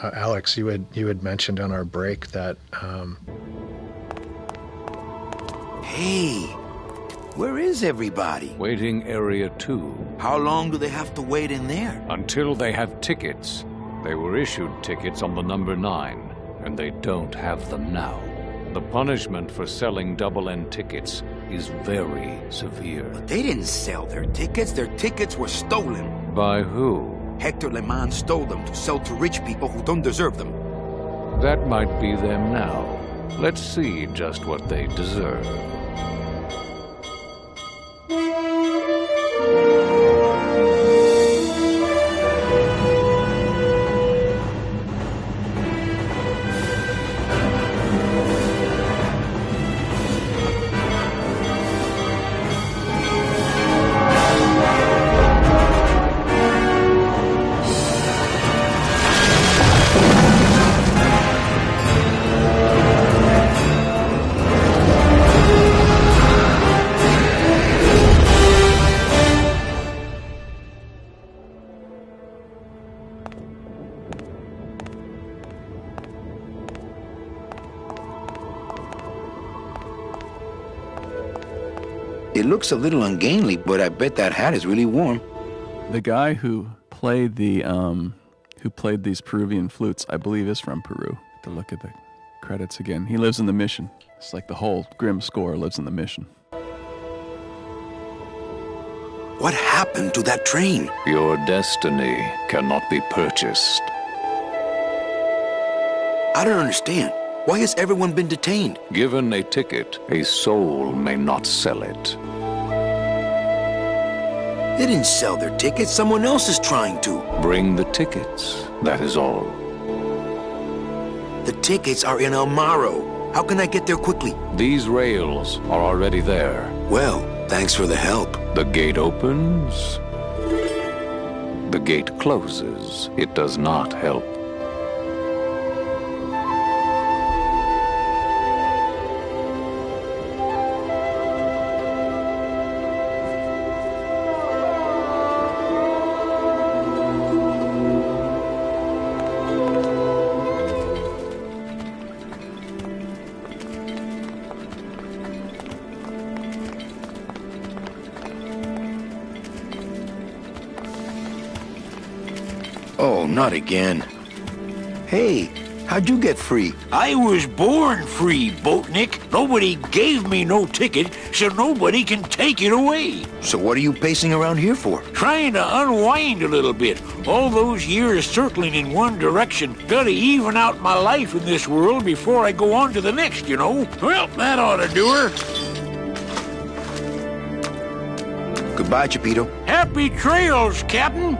Alex, you had mentioned on our break that, Hey, where is everybody? Waiting area 2. How long do they have to wait in there? Until they have tickets. They were issued tickets on the number 9, and they don't have them now. The punishment for selling double-end tickets is very severe. But they didn't sell their tickets. Their tickets were stolen. By who? Hector Le Mans stole them to sell to rich people who don't deserve them. That might be them now. Let's see just what they deserve. It looks a little ungainly, but I bet that hat is really warm. The guy who played these Peruvian flutes, I believe, is from Peru. To look at the credits again, he lives in the Mission. It's like the whole Grimm score lives in the Mission. What happened to that train? Your destiny cannot be purchased. I don't understand. Why has everyone been detained? Given a ticket, a soul may not sell it. They didn't sell their tickets. Someone else is trying to. Bring the tickets, that is all. The tickets are in El Maro. How can I get there quickly? These rails are already there. Well, thanks for the help. The gate opens. The gate closes. It does not help. Oh, not again. Hey, how'd you get free? I was born free, Boatnik. Nobody gave me no ticket, so nobody can take it away. So what are you pacing around here for? Trying to unwind a little bit. All those years circling in one direction. Gotta even out my life in this world before I go on to the next, you know. Well, that ought to do her. Goodbye, Chapito. Happy trails, Captain.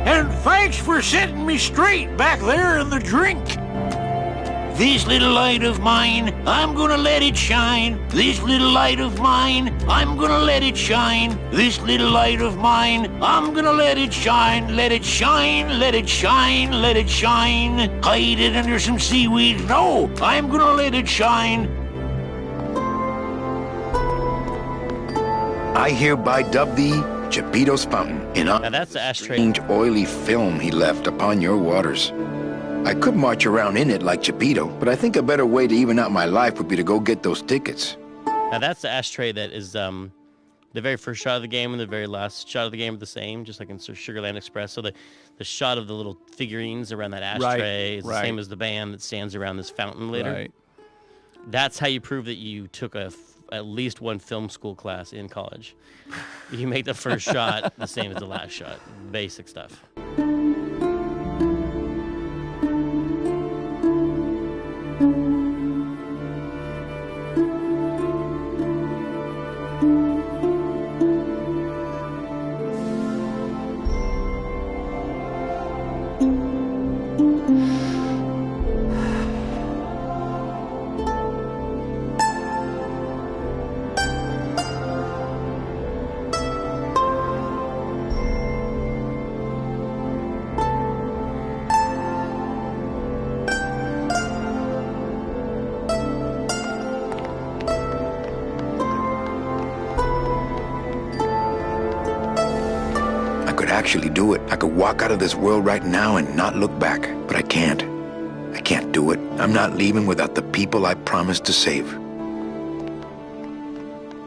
And thanks for setting me straight back there in the drink. This little light of mine, I'm gonna let it shine. This little light of mine, I'm gonna let it shine. This little light of mine, I'm gonna let it shine. Let it shine, let it shine, let it shine. Hide it under some seaweed. No, I'm gonna let it shine. I hereby dub thee Chapito's Fountain in honor Now that's the of the ashtray. strange oily film he left upon your waters. I could march around in it like Chapito, but I think a better way to even out my life would be to go get those tickets. Now that's the ashtray that is the very first shot of the game and the very last shot of the game are the same, just like in Sugarland Express. So the shot of the little figurines around that ashtray is the same as the band that stands around this fountain later. Right. That's how you prove that you took at least one film school class in college. You make the first shot the same as the last shot. Basic stuff. could actually do it. I could walk out of this world right now and not look back. But I can't. I can't do it. I'm not leaving without the people I promised to save.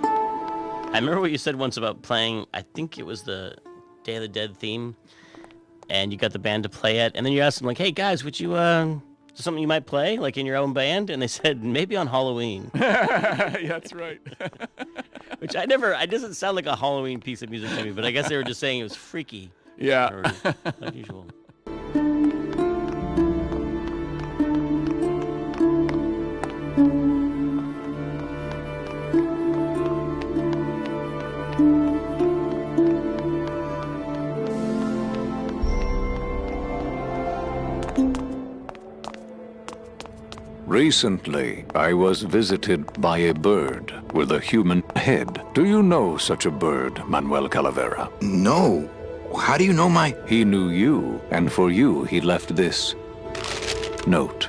I remember what you said once about playing, I think it was the Day of the Dead theme, and you got the band to play it, and then you asked them, like, hey, guys, would you, something you might play, like, in your own band? And they said, maybe on Halloween. Yeah, that's right. Which it doesn't sound like a Halloween piece of music to me, but I guess they were just saying it was freaky. Yeah. Or unusual. Recently, I was visited by a bird with a human head. Do you know such a bird, Manuel Calavera? No. How do you know my... He knew you, and for you he left this note.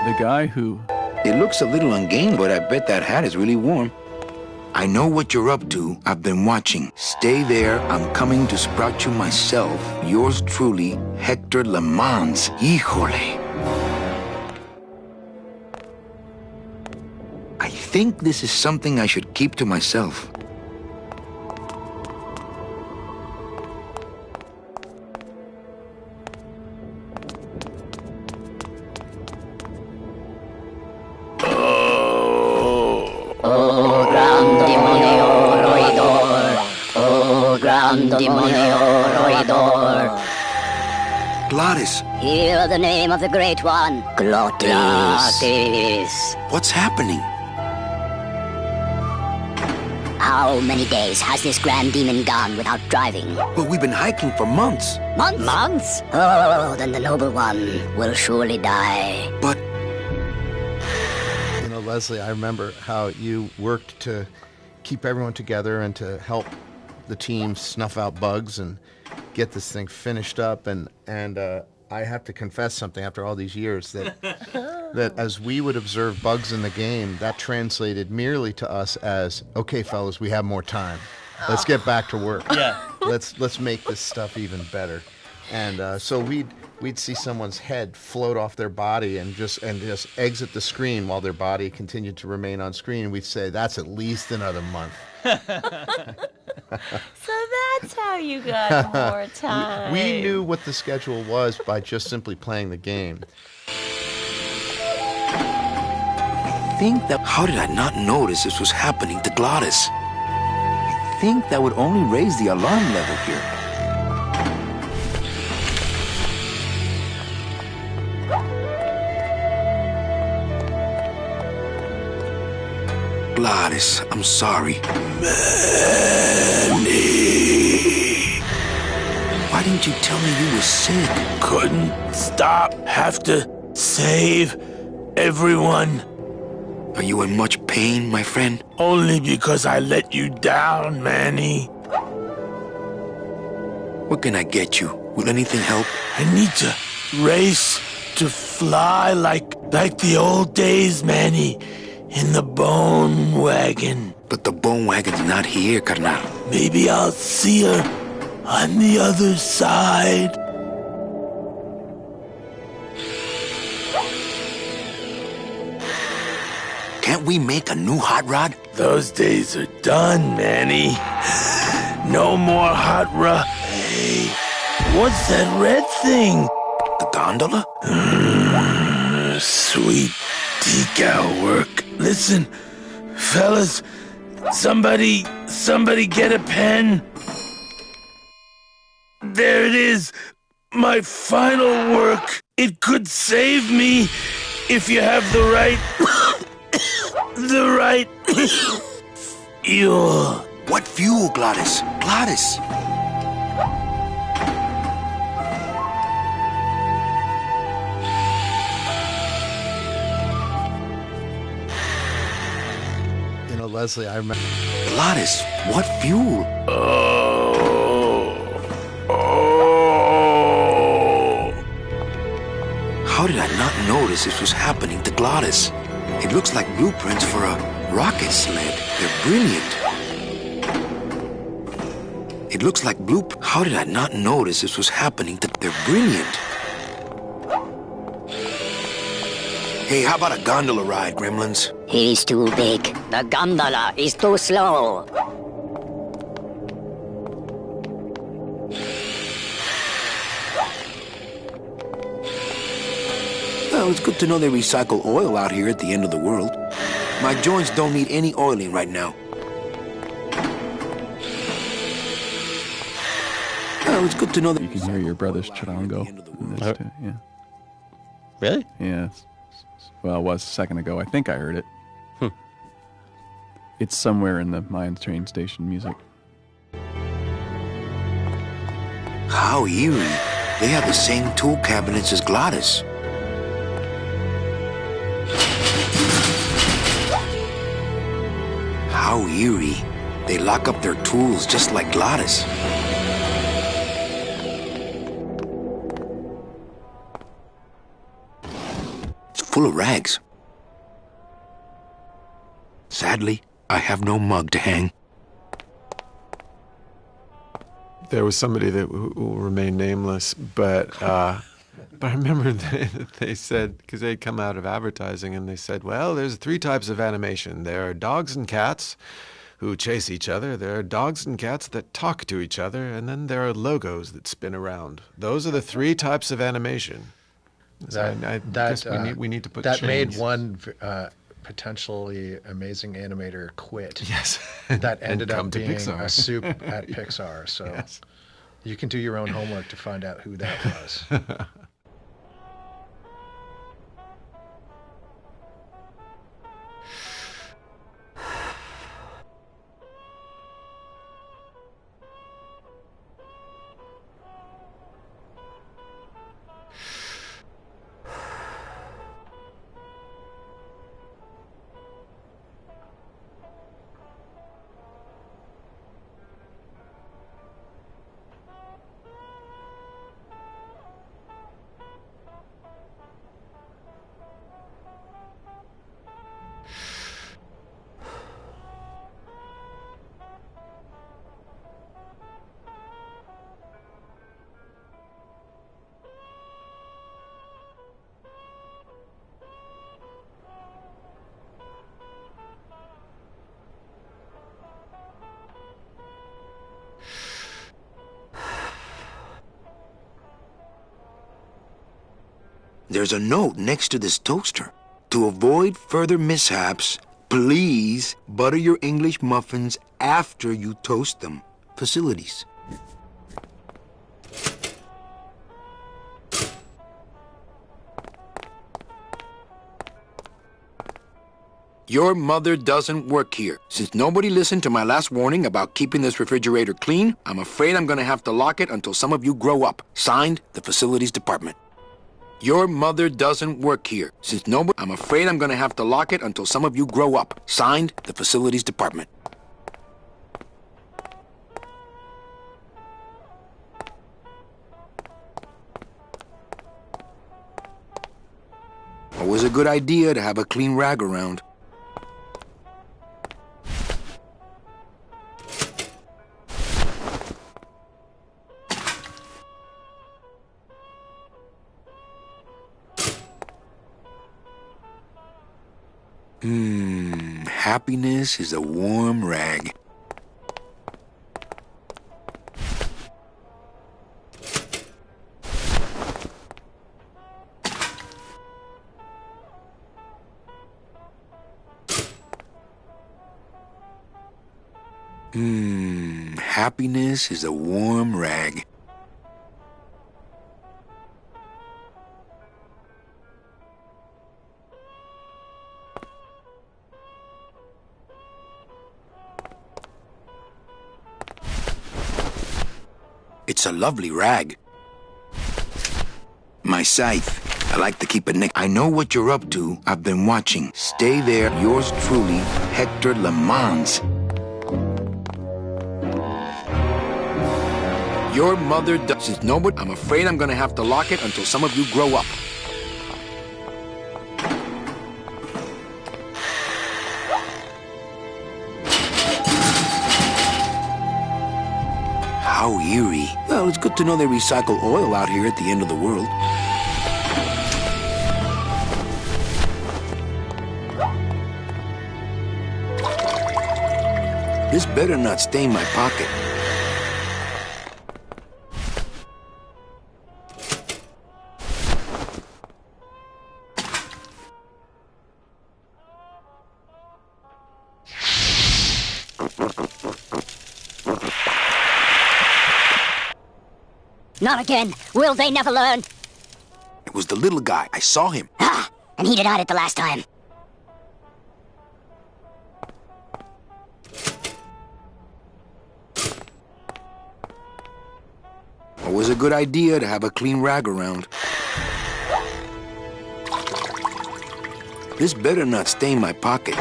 The guy who... It looks a little ungainly, but I bet that hat is really warm. I know what you're up to. I've been watching. Stay there. I'm coming to sprout you myself. Yours truly, Hector Le Mans. Híjole. I think this is something I should keep to myself. Glottis. Hear the name of the Great One. Glottis. What's happening? How many days has this grand demon gone without driving? But we've been hiking for months. Months? Months? Oh, then the noble one will surely die. But... You know, Leslie, I remember how you worked to keep everyone together and to help the team snuff out bugs and get this thing finished up. And I have to confess something after all these years, that that as we would observe bugs in the game, that translated merely to us as, okay, fellas, we have more time. Let's get back to work. Yeah. Let's make this stuff even better. And so we'd see someone's head float off their body and just exit the screen while their body continued to remain on screen. And we'd say, that's at least another month. So that's how you got more time. We knew what the schedule was by just simply playing the game. I think that... How did I not notice this was happening to Glottis? I think that would only raise the alarm level here. Glottis, I'm sorry. Manny. Why didn't you tell me you were sick? Couldn't stop. Have to save everyone. Are you in much pain, my friend? Only because I let you down, Manny. What can I get you? Will anything help? I need to race to fly like the old days, Manny. In the bone wagon. But the bone wagon's not here, carnal. Maybe I'll see her on the other side. Can't we make a new hot rod? Those days are done, Manny. No more hot rod. Hey, what's that red thing? The gondola? Sweet decal work. Listen, fellas, somebody get a pen. There it is, my final work. It could save me if you have the right, fuel. What fuel, Glottis? Glottis! Leslie, I remember... Glottis, what fuel? How did I not notice this was happening to Glottis? It looks like blueprints for a rocket sled. They're brilliant. It looks like blue. How did I not notice this was happening? They're brilliant. Hey, how about a gondola ride, Gremlins? He's too big. The gondola is too slow. Well, it's good to know they recycle oil out here at the end of the world. My joints don't need any oiling right now. Well, it's good to know that You can hear your brother's charango in this too. Yeah. Really? Yeah. Well, it was a second ago. I think I heard it. It's somewhere in the Mine train station music. How eerie. They have the same tool cabinets as Gladys. How eerie. They lock up their tools just like Gladys. It's full of rags. Sadly, I have no mug to hang. There was somebody that will remain nameless, but I remember they said, because they'd come out of advertising, and they said, well, there's 3 types of animation. There are dogs and cats who chase each other. There are dogs and cats that talk to each other, and then there are logos that spin around. Those are the 3 types of animation. So I guess we need to put that chains. made one potentially amazing animator quit. Yes. That ended come up to being Pixar. a soup at Pixar. So Yes. you can do your own homework to find out who that was. There's a note next to this toaster. To avoid further mishaps, please butter your English muffins after you toast them. Facilities. Your mother doesn't work here. Since nobody listened to my last warning about keeping this refrigerator clean, I'm afraid I'm gonna have to lock it until some of you grow up. Signed, the Facilities Department. Your mother doesn't work here. Since nobody, I'm afraid I'm gonna have to lock it until some of you grow up. Signed, the Facilities Department. Always a good idea to have a clean rag around. Happiness is a warm rag. Happiness is a warm rag. It's a lovely rag. My scythe. I like to keep it next. I know what you're up to. I've been watching. Stay there. Yours truly, Hector Le Mans. Your mother does nobody. I'm afraid I'm gonna have to lock it until some of you grow up. How eerie. Well, it's good to know they recycle oil out here at the end of the world. This better not stain my pocket. Not again. Will they never learn? It was the little guy. I saw him. Ah, and he denied it the last time. Always a good idea to have a clean rag around. This better not stain my pocket.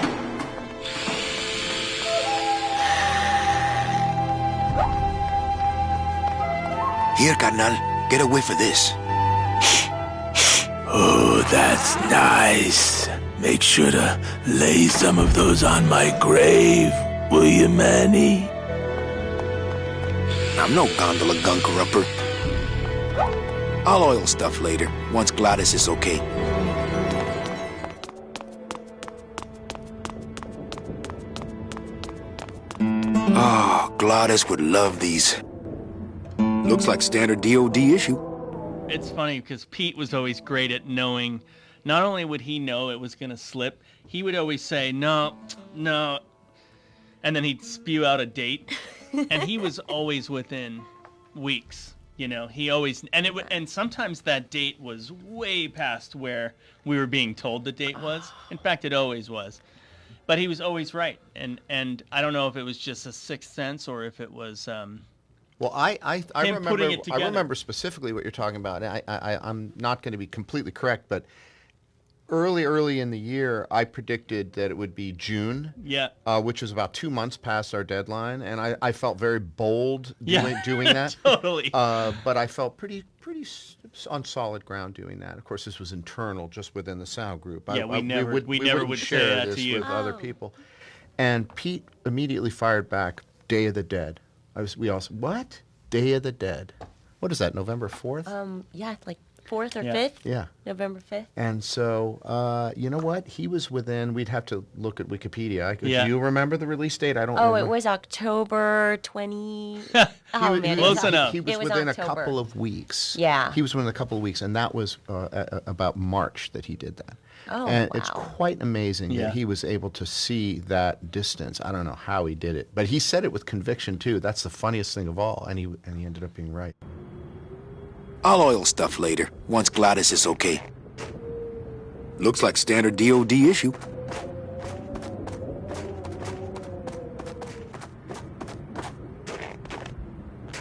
Here, carnal. Get a whiff of this. Oh, that's nice. Make sure to lay some of those on my grave, will you, Manny? I'm no gondola gunker-upper. I'll oil stuff later, once Gladys is okay. Oh, Gladys would love these. Looks like standard DOD issue. It's funny because Pete was always great at knowing. Not only would he know it was going to slip, he would always say, no, and then he'd spew out a date. And he was always within weeks, you know. He always, and sometimes that date was way past where we were being told the date was. In fact, it always was. But he was always right. And I don't know if it was just a sixth sense or if it was... Well, I remember specifically what you're talking about. I'm not going to be completely correct, but early in the year, I predicted that it would be June, which was about 2 months past our deadline, and I felt very bold doing that. Totally. But I felt pretty on solid ground doing that. Of course, this was internal, just within the Sow group. Yeah, we never would share say that this to you. with other people. And Pete immediately fired back, Day of the Dead. We all said, what? Day of the Dead. What is that, November 4th? Yeah, like 4th or 5th? Yeah. November 5th. And so, you know what? He was within, we'd have to look at Wikipedia. Do you remember the release date? I don't remember. Oh, it was October 20... Close enough. He was within a couple of weeks. Yeah. He was within a couple of weeks, and that was about March that he did that. Oh, and wow. it's quite amazing that he was able to see that distance. I don't know how he did it, but he said it with conviction too. That's the funniest thing of all, and he ended up being right. I'll oil stuff later, once Gladys is okay. Looks like standard DOD issue.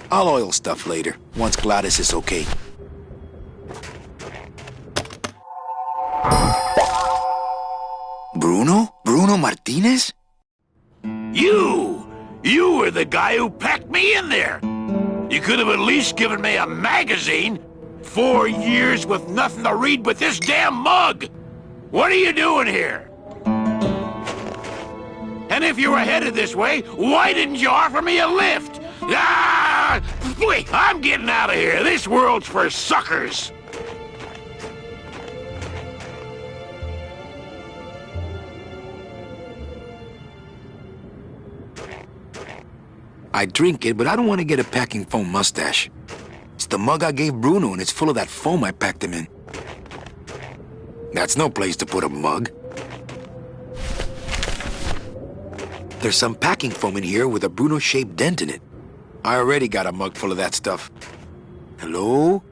I'll oil stuff later, once Gladys is okay. Bruno Martinez? You were the guy who packed me in there. You could have at least given me a magazine. 4 years with nothing to read but this damn mug. What are you doing here? And if you were headed this way, why didn't you offer me a lift? Ah! Wait, I'm getting out of here. This world's for suckers. I drink it, but I don't want to get a packing foam mustache. It's the mug I gave Bruno, and it's full of that foam I packed him in. That's no place to put a mug. There's some packing foam in here with a Bruno-shaped dent in it. I already got a mug full of that stuff. Hello?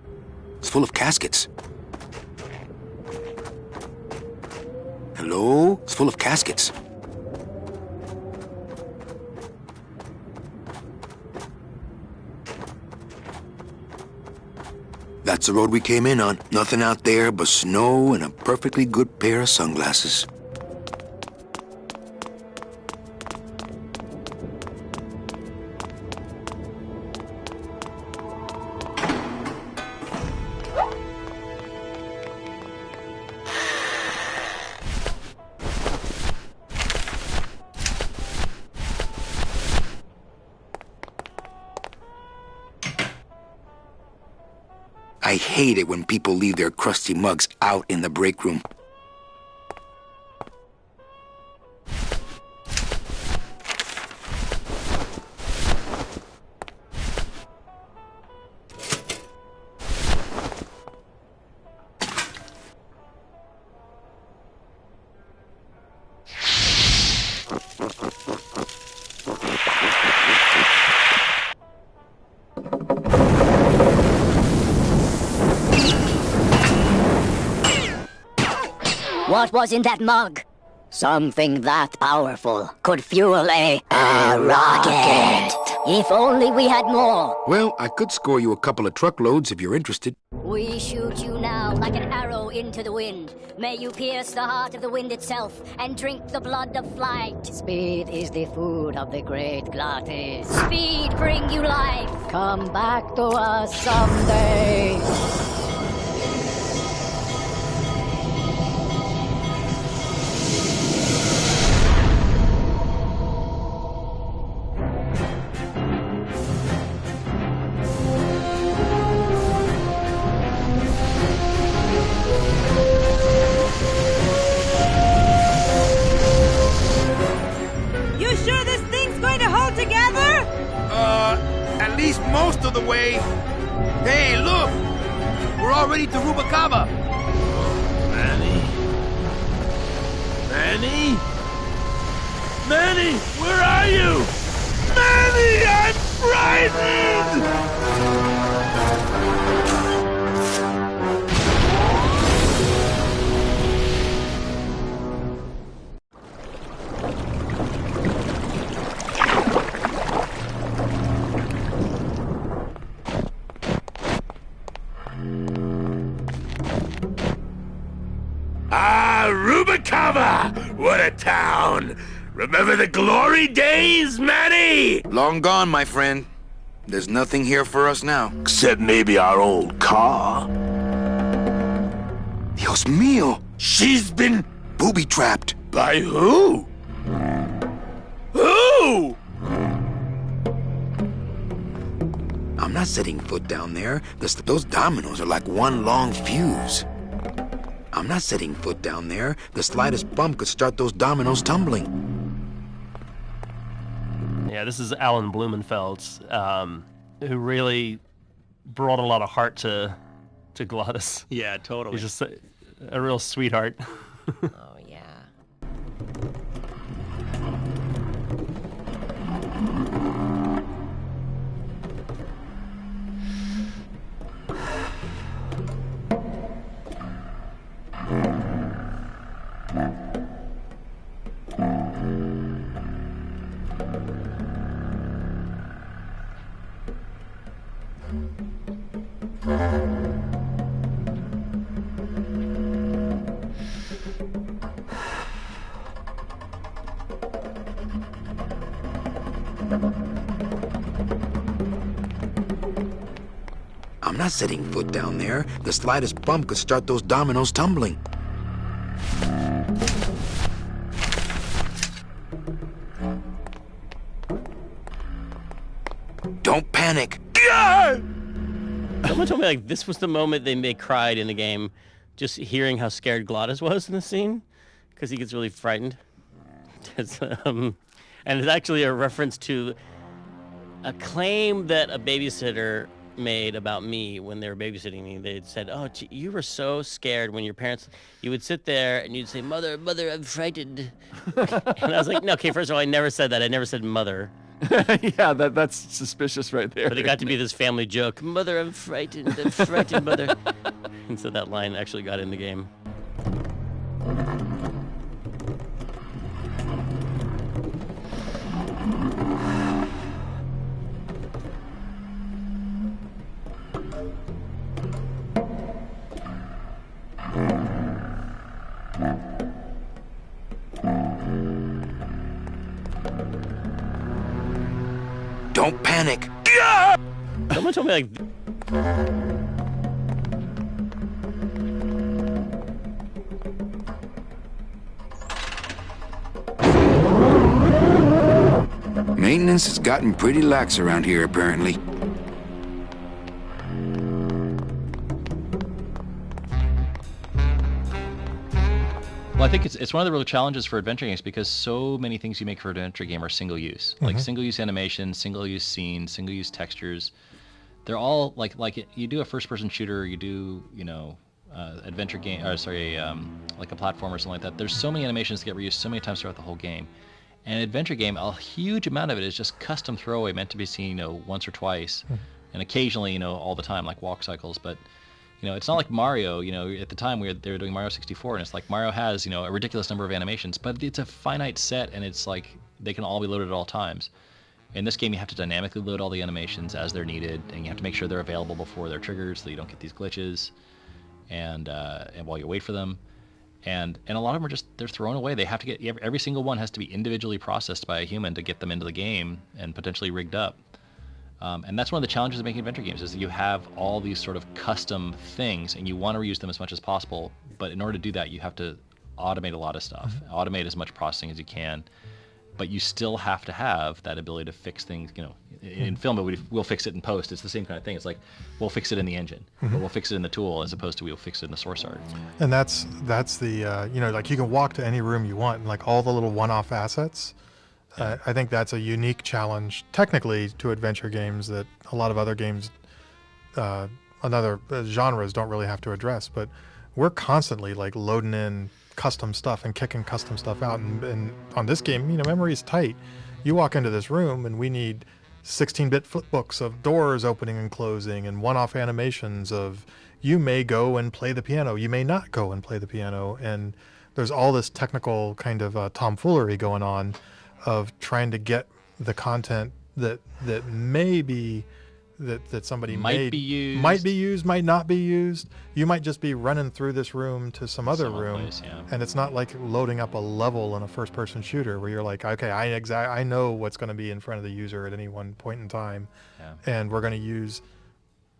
It's full of caskets. Hello? It's full of caskets. That's the road we came in on. Nothing out there but snow and a perfectly good pair of sunglasses. I hate it when people leave their crusty mugs out in the break room. What was in that mug? Something that powerful could fuel a rocket. If only we had more. Well, I could score you a couple of truckloads if you're interested. We shoot you now like an arrow into the wind. May you pierce the heart of the wind itself and drink the blood of flight. Speed is the food of the great Glottis. Speed bring you life. Come back to us someday. At least most of the way. Hey, look! We're already to Rubacava. Manny? Manny? Manny, where are you? Manny, I'm frightened! Rubacava! What a town! Remember the glory days, Manny? Long gone, my friend. There's nothing here for us now. Except maybe our old car. Dios mío! She's been booby-trapped. By who? Who? I'm not setting foot down there. Those dominoes are like one long fuse. I'm not setting foot down there. The slightest bump could start those dominoes tumbling. Yeah, this is Alan Blumenfeld's, who really brought a lot of heart to Glottis. Yeah, totally. He's just a real sweetheart. Oh, yeah. I'm not setting foot down there. The slightest bump could start those dominoes tumbling. Don't panic. Someone told me like this was the moment they cried in the game, just hearing how scared Glottis was in the scene, because he gets really frightened. And it's actually a reference to a claim that a babysitter made about me when they were babysitting me. They said, "Oh, gee, you were so scared when your parents." You would sit there and you'd say, "Mother, mother, I'm frightened." And I was like, "No, okay. First of all, I never said that. I never said mother." Yeah, that's suspicious right there. But it got to be this family joke. "Mother, I'm frightened, mother." And so that line actually got in the game. Don't panic. Someone told me like... Maintenance has gotten pretty lax around here, apparently. Well, I think it's one of the real challenges for adventure games because so many things you make for an adventure game are single use, like single use animation, single use scenes, single use textures. They're all like you do a first person shooter, you do adventure game, or sorry, like a platform or something like that. There's so many animations that get reused so many times throughout the whole game. And an adventure game, a huge amount of it is just custom throwaway, meant to be seen, once or twice, and occasionally, all the time, like walk cycles. But it's not like Mario. At the time they were doing Mario 64, and it's like Mario has a ridiculous number of animations, but it's a finite set, and it's like they can all be loaded at all times. In this game, you have to dynamically load all the animations as they're needed, and you have to make sure they're available before they're triggered, so you don't get these glitches, and while you wait for them. And a lot of them they're thrown away. They have to get, every single one has to be individually processed by a human to get them into the game and potentially rigged up. And that's one of the challenges of making adventure games, is that you have all these sort of custom things and you want to reuse them as much as possible. But in order to do that, you have to automate a lot of stuff, automate as much processing as you can. But you still have to have that ability to fix things. In film, we'll fix it in post. It's the same kind of thing. It's like we'll fix it in the engine, or we'll fix it in the tool, as opposed to we'll fix it in the source art. And that's the like you can walk to any room you want, and like all the little one-off assets. I think that's a unique challenge technically to adventure games that a lot of other games, other genres don't really have to address. But we're constantly like loading in custom stuff and kicking custom stuff out, and on this game, memory is tight. You walk into this room and we need 16-bit flipbooks of doors opening and closing, and one-off animations of you may go and play the piano, you may not go and play the piano, and there's all this technical kind of tomfoolery going on of trying to get the content that may be that somebody might be used, might not be used. You might just be running through this room to some other room, place, yeah. And it's not like loading up a level in a first-person shooter where you're like, okay, I know what's going to be in front of the user at any one point in time, and we're going to use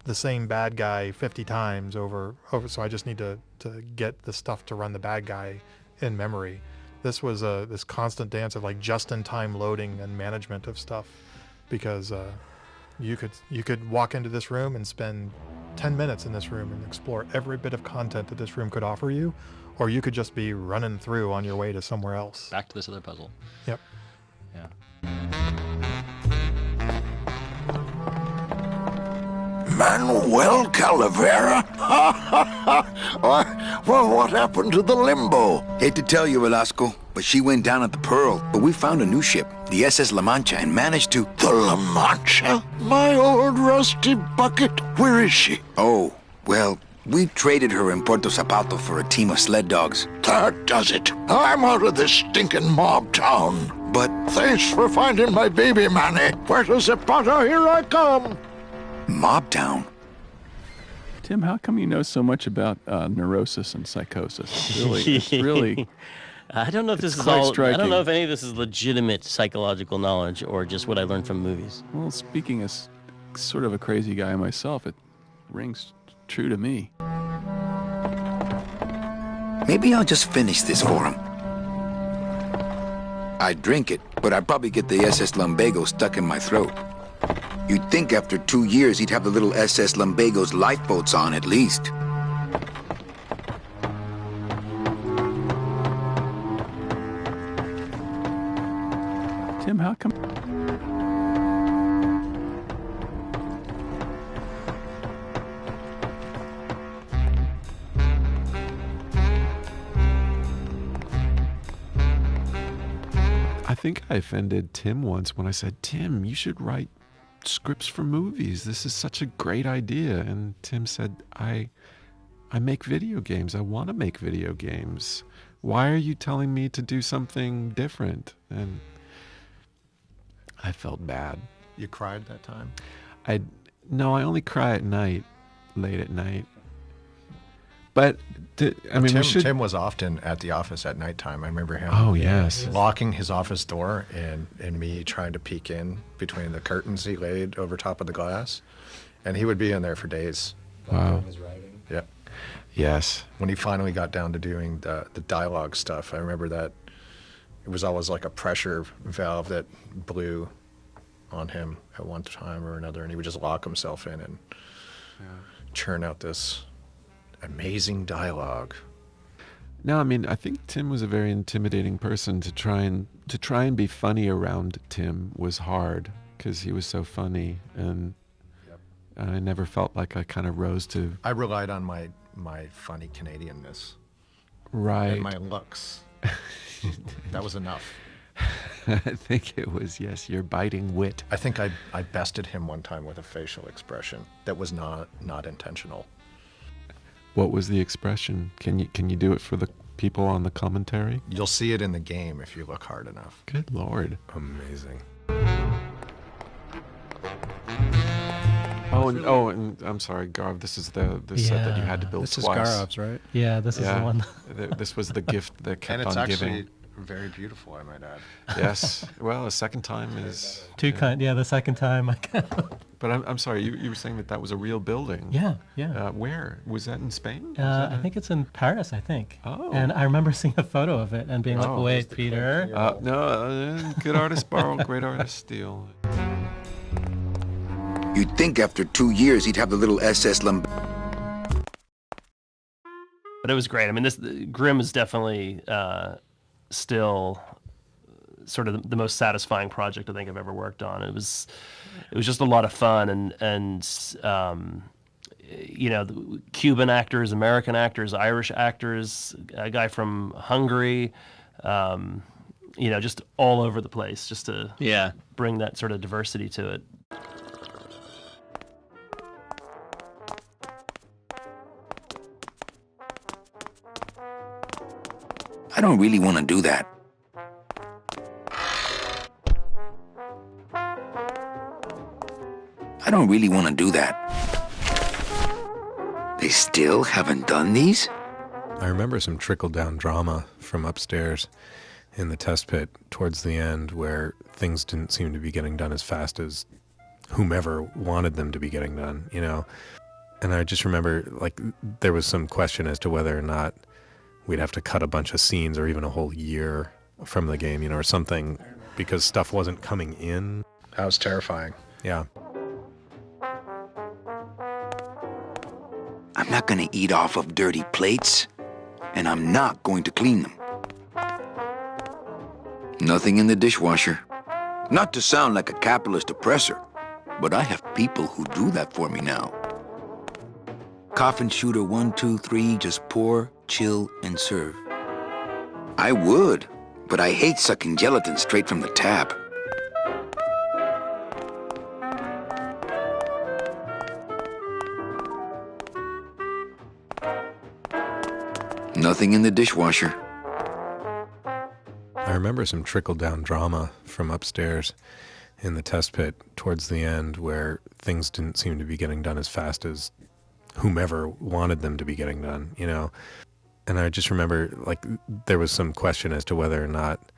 the same bad guy 50 times over. So I just need to get the stuff to run the bad guy in memory. This was this constant dance of like just-in-time loading and management of stuff, because you could walk into this room and spend 10 minutes in this room and explore every bit of content that this room could offer you, or you could just be running through on your way to somewhere else. Back to this other puzzle. Yep. Yeah. Manuel Calavera? Well, what happened to the Limbo? Hate to tell you, Velasco, but she went down at the Pearl. But we found a new ship, the SS La Mancha, and managed to... The La Mancha? My old rusty bucket. Where is she? Oh, well, we traded her in Puerto Zapato for a team of sled dogs. That does it. I'm out of this stinking mob town. But... Thanks for finding my baby, Manny. Puerto Zapato, here I come. Mob town? Tim, how come you know so much about neurosis and psychosis? It's really. I don't know if this is quite all. striking. I don't know if any of this is legitimate psychological knowledge or just what I learned from movies. Well, speaking as sort of a crazy guy myself, it rings true to me. Maybe I'll just finish this for him. I'd drink it, but I'd probably get the SS Lumbago stuck in my throat. You'd think after 2 years he'd have the little SS Lumbago's lifeboats on at least. Tim, how come... I think I offended Tim once when I said, Tim, you should write scripts for movies. This is such a great idea. And Tim said, I make video games. I want to make video games. Why are you telling me to do something different? And I felt bad. You cried that time? No, I only cry at night, late at night. But Tim was often at the office at nighttime. I remember him. Oh yes, locking his office door and me trying to peek in between the curtains he laid over top of the glass, and he would be in there for days. Wow. Yeah. Yes. When he finally got down to doing the dialogue stuff, I remember that it was always like a pressure valve that blew on him at one time or another, and he would just lock himself in and churn out this amazing dialogue. No, I mean, I think Tim was a very intimidating person. To try and be funny around Tim was hard because he was so funny, and I never felt like I kind of rose to. I relied on my funny Canadianness, right, and my looks. That was enough. I think it was, yes, your biting wit. I think I bested him one time with a facial expression that was not intentional. What was the expression? Can you do it for the people on the commentary? You'll see it in the game if you look hard enough. Good Lord. Amazing. And I'm sorry, Garv, this is the set that you had to build this twice. This is Garov's, right? Yeah, this is the one. This was the gift that kept and it's on actually giving. Very beautiful, I might add. Yes. Well, a second time is... The second time. But I'm sorry, you were saying that was a real building. Yeah. Where? Was that in Spain? I think it's in Paris, I think. Oh. And I remember seeing a photo of it and being like, wait, Peter. No, good artist borrow, great artist steal. You'd think after 2 years he'd have the little SS But it was great. I mean, Grimm is definitely still sort of the most satisfying project I think I've ever worked on. It was just a lot of fun, and the Cuban actors, American actors, Irish actors, a guy from Hungary, just all over the place, just to bring that sort of diversity to it. I don't really want to do that. I don't really want to do that. They still haven't done these? I remember some trickle-down drama from upstairs in the test pit towards the end where things didn't seem to be getting done as fast as whomever wanted them to be getting done, And I just remember, there was some question as to whether or not we'd have to cut a bunch of scenes or even a whole year from the game, or something, because stuff wasn't coming in. That was terrifying. Yeah. I'm not going to eat off of dirty plates, and I'm not going to clean them. Nothing in the dishwasher. Not to sound like a capitalist oppressor, but I have people who do that for me now. Coffin shooter 1, 2, 3, just pour, chill, and serve. I would, but I hate sucking gelatin straight from the tap. Nothing in the dishwasher. I remember some trickle-down drama from upstairs in the test pit towards the end where things didn't seem to be getting done as fast as whomever wanted them to be getting done, And I just remember, there was some question as to whether or not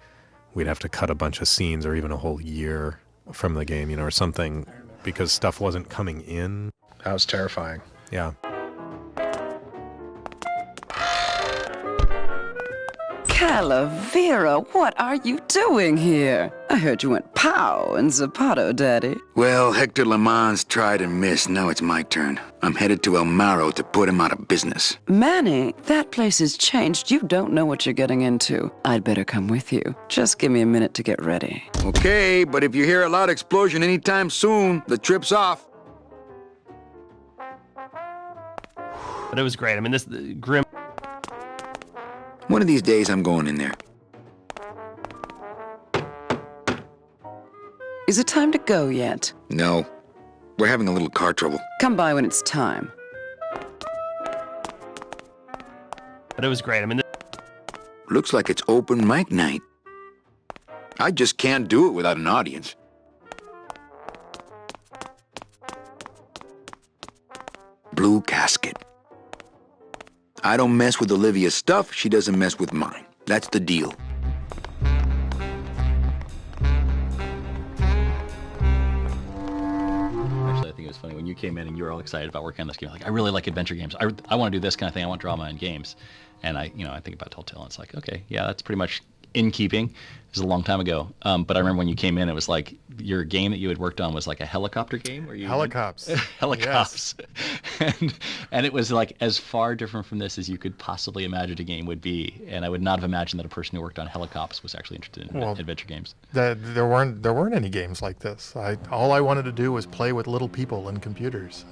we'd have to cut a bunch of scenes or even a whole year from the game, or something, because stuff wasn't coming in. That was terrifying. Yeah. Calavera, what are you doing here? I heard you went pow in Zapato, Daddy. Well, Hector Le Mans tried and missed. Now it's my turn. I'm headed to El Maro to put him out of business. Manny, that place has changed. You don't know what you're getting into. I'd better come with you. Just give me a minute to get ready. Okay, but if you hear a loud explosion anytime soon, the trip's off. But it was great. I mean, Grimm... One of these days, I'm going in there. Is it time to go yet? No. We're having a little car trouble. Come by when it's time. But it was great. I mean... Looks like it's open mic night. I just can't do it without an audience. Blue casket. I don't mess with Olivia's stuff, she doesn't mess with mine. That's the deal. Actually, I think it was funny when you came in and you were all excited about working on this game. Like, I really like adventure games. I want to do this kind of thing. I want drama in games. And I think about Telltale, and it's like, okay, yeah, that's pretty much in keeping. It was a long time ago. But I remember when you came in, it was like your game that you had worked on was like a helicopter game. Where you Helicopters. Helicopters. And it was like as far different from this as you could possibly imagine a game would be. And I would not have imagined that a person who worked on helicopters was actually interested in adventure games. There weren't any games like this. All I wanted to do was play with little people and computers.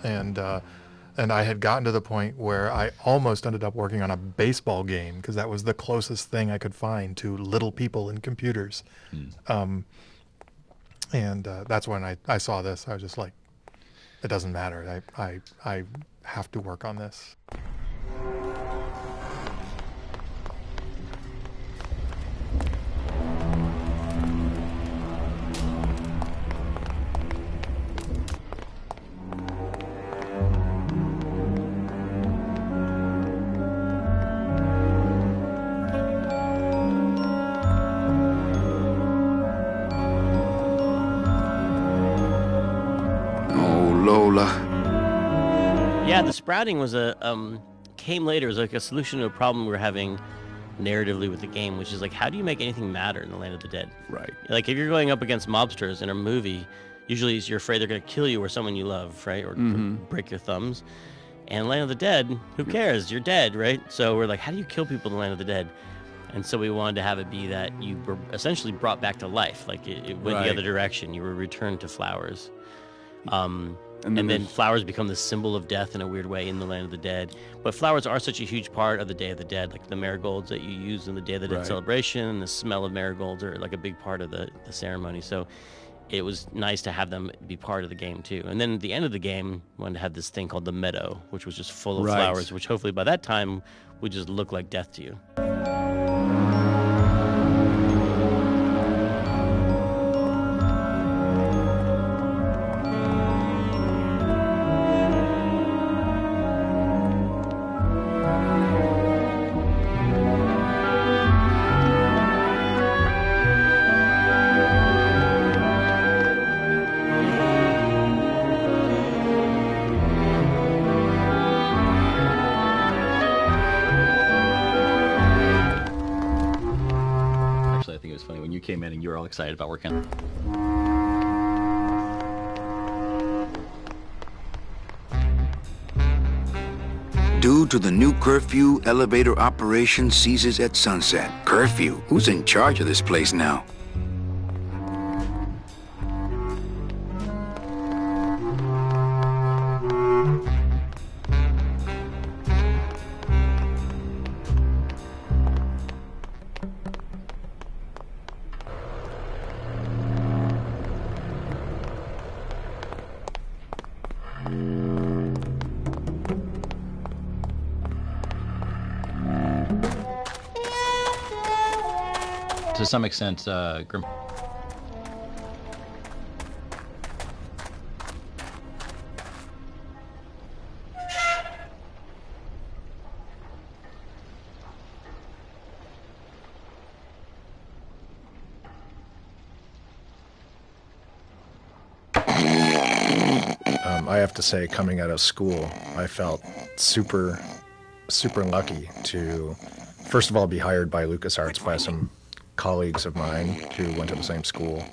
And I had gotten to the point where I almost ended up working on a baseball game because that was the closest thing I could find to little people and computers. That's when I saw this. I was just like, it doesn't matter. I have to work on this. Yeah, the sprouting was came later. It was like a solution to a problem we were having narratively with the game, which is like, how do you make anything matter in the Land of the Dead? Right. Like, if you're going up against mobsters in a movie, usually you're afraid they're going to kill you or someone you love, right? Or break your thumbs. And Land of the Dead, who cares? You're dead, right? So we're like, how do you kill people in the Land of the Dead? And so we wanted to have it be that you were essentially brought back to life. Like, it went the other direction. You were returned to flowers. And then flowers become the symbol of death in a weird way in the Land of the Dead. But flowers are such a huge part of the Day of the Dead, like the marigolds that you use in the Day of the Dead celebration, the smell of marigolds are like a big part of the ceremony. So it was nice to have them be part of the game too. And then at the end of the game, we wanted to have this thing called the meadow, which was just full of flowers, which hopefully by that time would just look like death to you. Came in and you were all excited about working on it. Due to the new curfew, elevator operation ceases at sunset. Curfew? Who's in charge of this place now? To some extent, Grim. I have to say, coming out of school, I felt super lucky to, first of all, be hired by LucasArts by some colleagues of mine who went to the same school,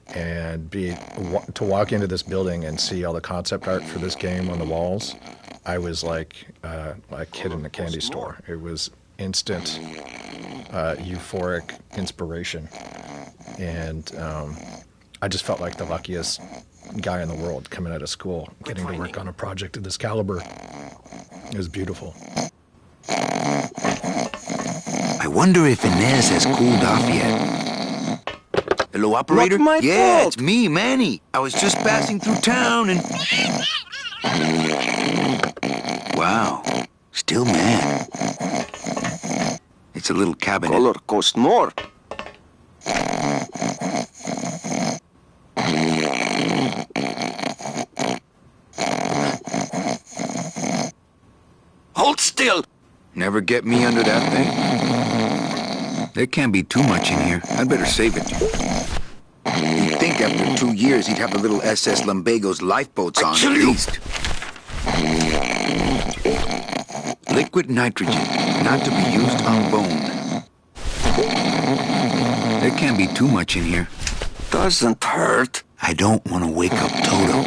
and to walk into this building and see all the concept art for this game on the walls. I was like a kid in a candy store. It was instant euphoric inspiration, and I just felt like the luckiest guy in the world coming out of school, getting to work on a project of this caliber. It was beautiful. I wonder if Inez has cooled off yet. Hello, operator? Yeah, it's me, Manny. I was just passing through town and... Wow, still mad. It's a little cabinet. Color cost more. Hold still! Never get me under that thing. There can't be too much in here. I'd better save it. You'd think after 2 years he'd have the little SS Lumbago's lifeboats on at least. Liquid nitrogen, not to be used on bone. There can't be too much in here. Doesn't hurt. I don't want to wake up Toto.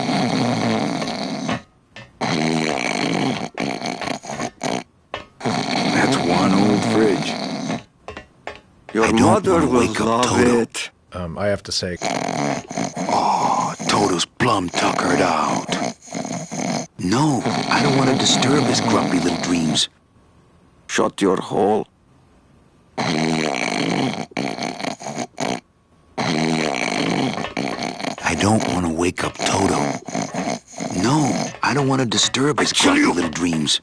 That's one old fridge. Your mother will love it. I have to say... Oh, Toto's plumb tuckered out. No, I don't want to disturb his grumpy little dreams. Shut your hole. I don't want to wake up Toto. No, I don't want to disturb his grumpy little dreams.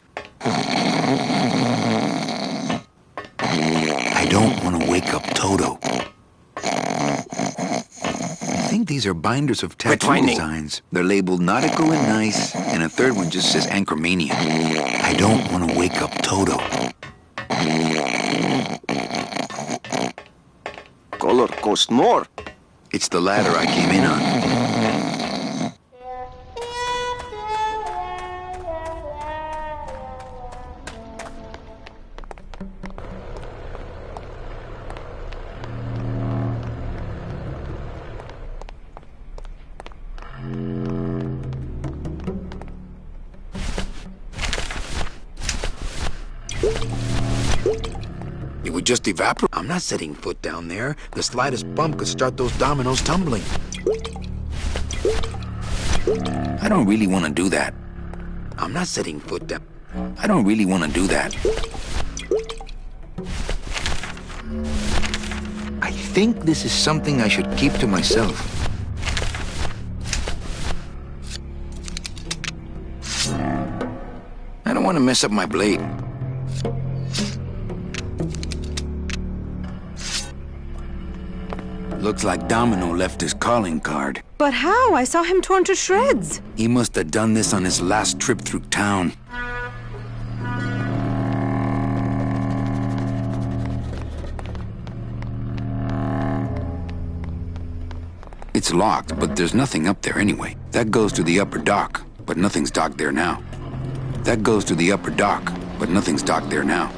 I don't want to wake up Toto. I think these are binders of tattoo designs. They're labeled nautical and nice, and a third one just says Anchormania. I don't want to wake up Toto. Color costs more. It's the ladder I came in on. It would just evaporate. I'm not setting foot down there. The slightest bump could start those dominoes tumbling. I don't really want to do that. I'm not setting foot down. I don't really want to do that. I think this is something I should keep to myself. I don't want to mess up my blade. Looks like Domino left his calling card. But how? I saw him torn to shreds. He must have done this on his last trip through town. It's locked, but there's nothing up there anyway. That goes to the upper dock, but nothing's docked there now. That goes to the upper dock, but nothing's docked there now.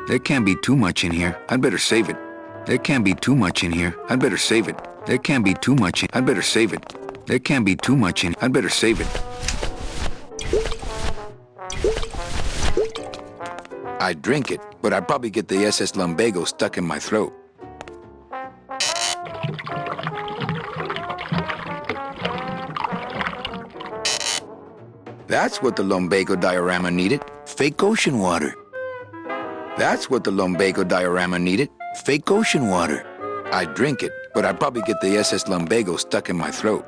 There can't be too much in here. I'd better save it. There can't be too much in here. I'd better save it. There can't be too much in. I'd better save it. There can't be too much in. I'd better save it. I'd drink it, but I'd probably get the SS Lumbago stuck in my throat. That's what the Lumbago diorama needed. Fake ocean water. That's what the Lumbago diorama needed. Fake ocean water. I'd drink it, but I'd probably get the SS Lumbago stuck in my throat.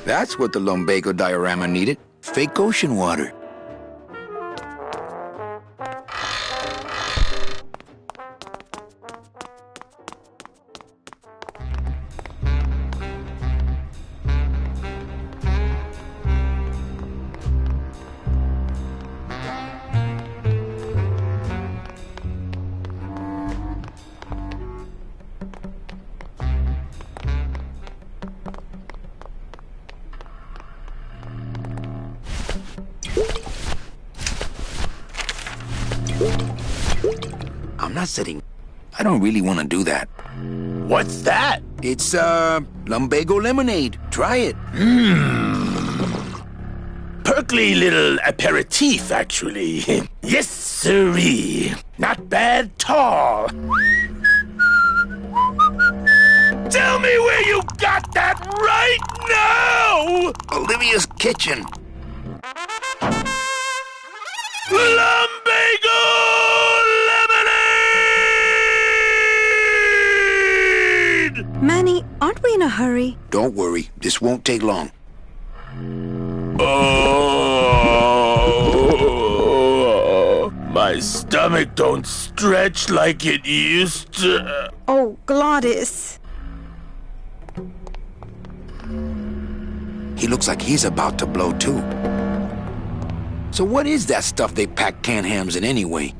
That's what the Lumbago diorama needed. Fake ocean water. I'm not sitting. I don't really want to do that. What's that? It's, Lumbago lemonade. Try it. Perkly little aperitif, actually. Yes, sirree. Not bad, tall. Tell me where you got that right now! Olivia's kitchen. Lumbago lemonade! Manny, aren't we in a hurry? Don't worry. This won't take long. Oh, my stomach don't stretch like it used to. Oh, Glottis. He looks like he's about to blow too. So what is that stuff they pack canned hams in anyway?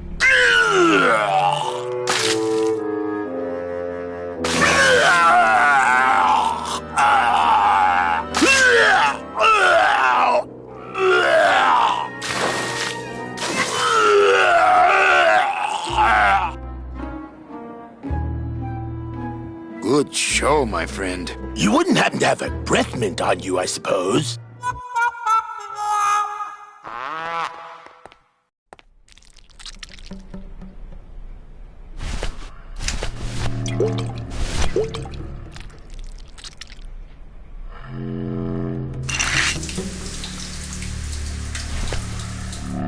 Good show, my friend. You wouldn't happen to have a breath mint on you, I suppose?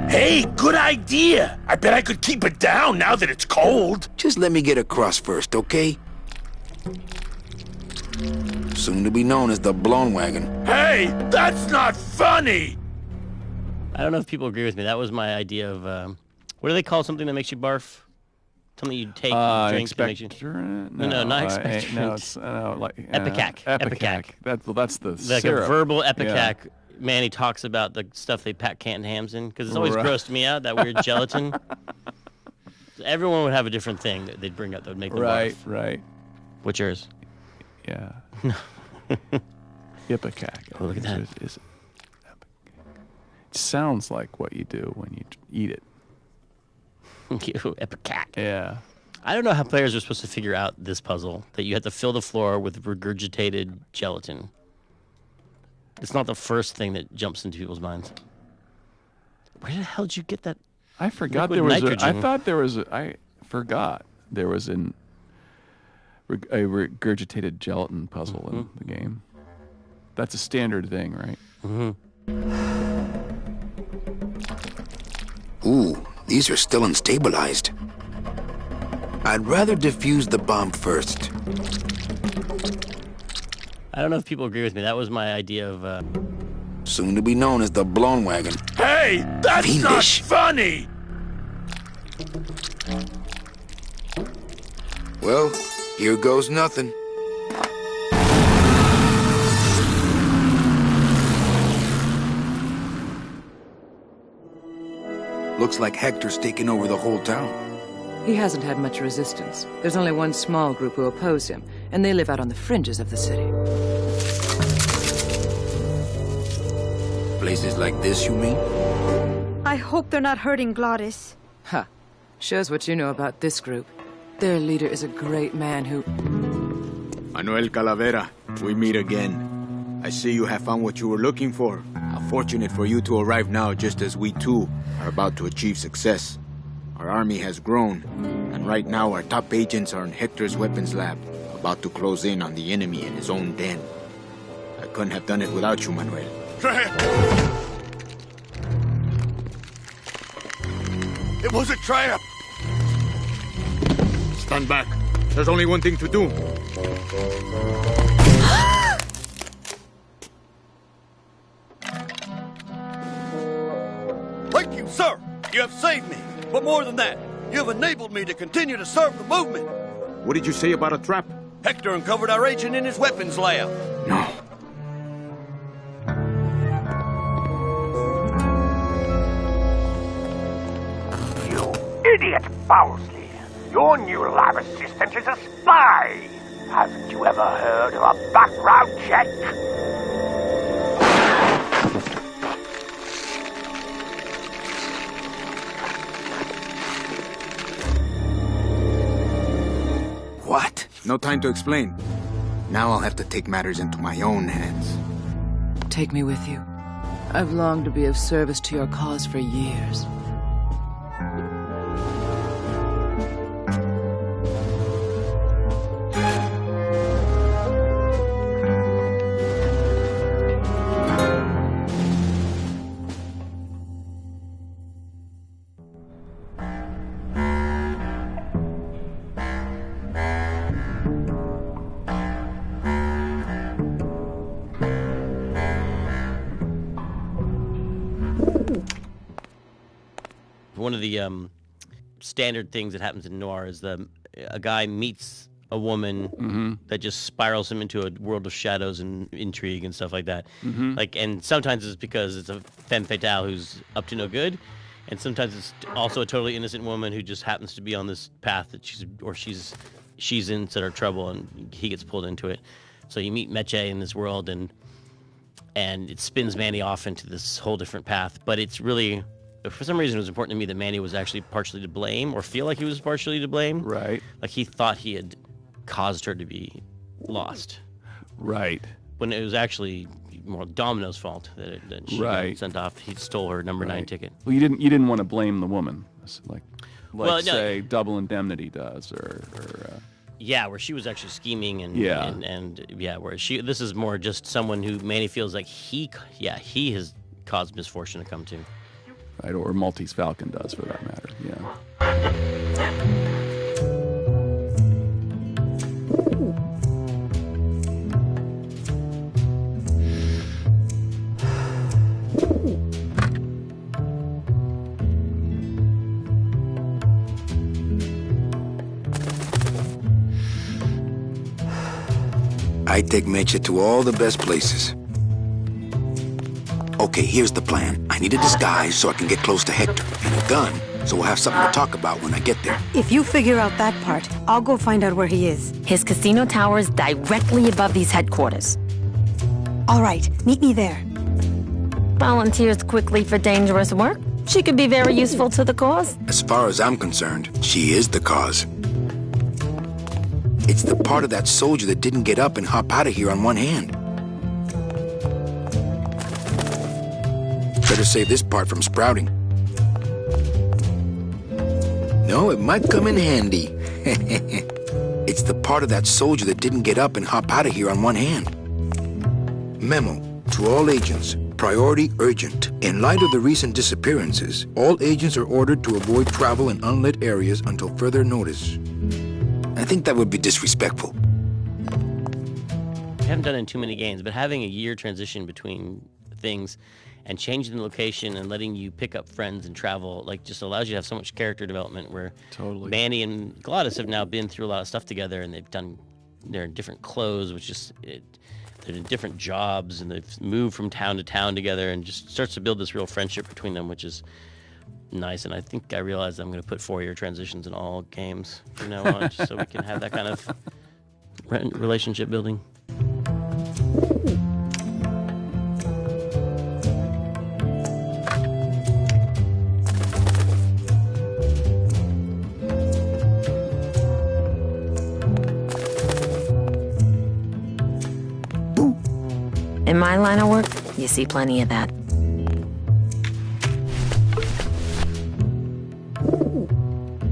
Hey, good idea. I bet I could keep it down now that it's cold. Just let me get across first, okay? Soon to be known as the blown wagon. Hey, that's not funny! I don't know if people agree with me. That was my idea of, what do they call something that makes you barf? Something you take, drink that makes you... No, not expectorant. No, it's like... Epicac. Epicac. That's the like syrup. A verbal epicac. Yeah. Manny talks about the stuff they pack canned hams in, because it's always grossed me out, that weird gelatin. Everyone would have a different thing that they'd bring up that would make them barf. Right. What's yours? Yeah. Ipecac. Oh, look at that. It sounds like what you do when you eat it. Ipecac. Yeah. I don't know how players are supposed to figure out this puzzle, that you have to fill the floor with regurgitated gelatin. It's not the first thing that jumps into people's minds. Where the hell did you get that? I forgot there was I thought there was I forgot there was a regurgitated gelatin puzzle in the game. That's a standard thing, right? Ooh, these are still unstabilized. I'd rather defuse the bomb first. I don't know if people agree with me. That was my idea of... Soon to be known as the blown wagon. Hey, that's Fiendish. not funny! Well, here goes nothing. Looks like Hector's taken over the whole town. He hasn't had much resistance. There's only one small group who oppose him, and they live out on the fringes of the city. Places like this, you mean? I hope they're not hurting Glottis. Ha. Shows what you know about this group. Their leader is a great man who... Manuel Calavera, we meet again. I see you have found what you were looking for. How fortunate for you to arrive now, just as we too are about to achieve success. Our army has grown, and right now our top agents are in Hector's weapons lab, about to close in on the enemy in his own den. I couldn't have done it without you, Manuel. It was a trap! Stand back. There's only one thing to do. Thank you, sir. You have saved me. But more than that, you have enabled me to continue to serve the movement. What did you say about a trap? Hector uncovered our agent in his weapons lab. No. You idiot Bowsley! Your new lab assistant is a spy! Haven't you ever heard of a background check? What? No time to explain. Now I'll have to take matters into my own hands. Take me with you. I've longed to be of service to your cause for years. One of the standard things that happens in noir is a guy meets a woman that just spirals him into a world of shadows and intrigue and stuff like that. Like, and sometimes it's because it's a femme fatale who's up to no good, and sometimes it's also a totally innocent woman who just happens to be on this path that she's in sort of trouble, and he gets pulled into it. So you meet Meche in this world, and it spins Manny off into this whole different path. But it's really, for some reason, it was important to me that Manny was actually partially to blame, or feel like he was partially to blame. Right. Like he thought he had caused her to be lost. Right. When it was actually more Domino's fault that she got sent off. He stole her number 9 ticket. Well, you didn't want to blame the woman, like Well, no. say Double Indemnity does, or yeah, where she was actually scheming and where this is more just someone who Manny feels like he has caused misfortune to come to. Right, or Maltese Falcon does, for that matter. Yeah. I take Meche to all the best places. Okay, here's the plan. I need a disguise so I can get close to Hector, and a gun so we'll have something to talk about when I get there. If you figure out that part, I'll go find out where he is. His casino tower is directly above these headquarters. All right, meet me there. Volunteers quickly for dangerous work. She could be very useful to the cause. As far as I'm concerned, she is the cause. It's the part of that soldier that didn't get up and hop out of here on one hand. Better save this part from sprouting. No, it might come in handy. It's the part of that soldier that didn't get up and hop out of here on one hand. Memo to all agents. Priority urgent. In light of the recent disappearances, all agents are ordered to avoid travel in unlit areas until further notice. I think that would be disrespectful. I haven't done it in too many games, but having a year transition between things and changing the location and letting you pick up friends and travel, like, just allows you to have so much character development where Manny and Glottis have now been through a lot of stuff together, and they're in different clothes, which is, they're in different jobs, and they've moved from town to town together, and just starts to build this real friendship between them, which is nice. And I think I realized I'm going to put 4-year transitions in all games from now on, just so we can have that kind of relationship building. In my line of work, you see plenty of that.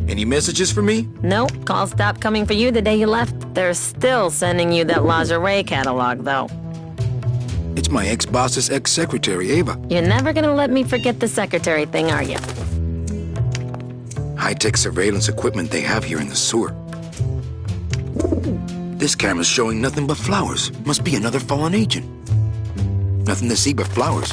Any messages for me? Nope. Calls stopped coming for you the day you left. They're still sending you that lingerie catalog, though. It's my ex-boss's ex-secretary, Ava. You're never gonna let me forget the secretary thing, are you? High-tech surveillance equipment they have here in the sewer. This camera's showing nothing but flowers. Must be another fallen agent. Nothing to see but flowers.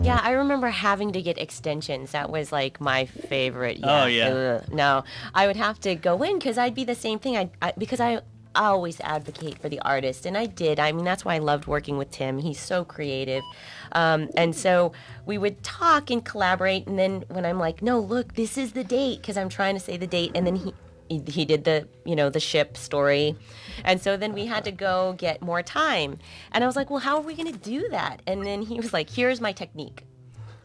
Yeah, I remember having to get extensions. That was like my favorite. Yeah. Oh, yeah. No, I would have to go in because I'd be the same thing. Because I always advocate for the artist, and I did. I mean, that's why I loved working with Tim. He's so creative. And so we would talk and collaborate, and then when I'm like, no, look, this is the date, because I'm trying to say the date, and then he did the, the ship story. And so then we had to go get more time. And I was like, well, how are we going to do that? And then he was like, here's my technique.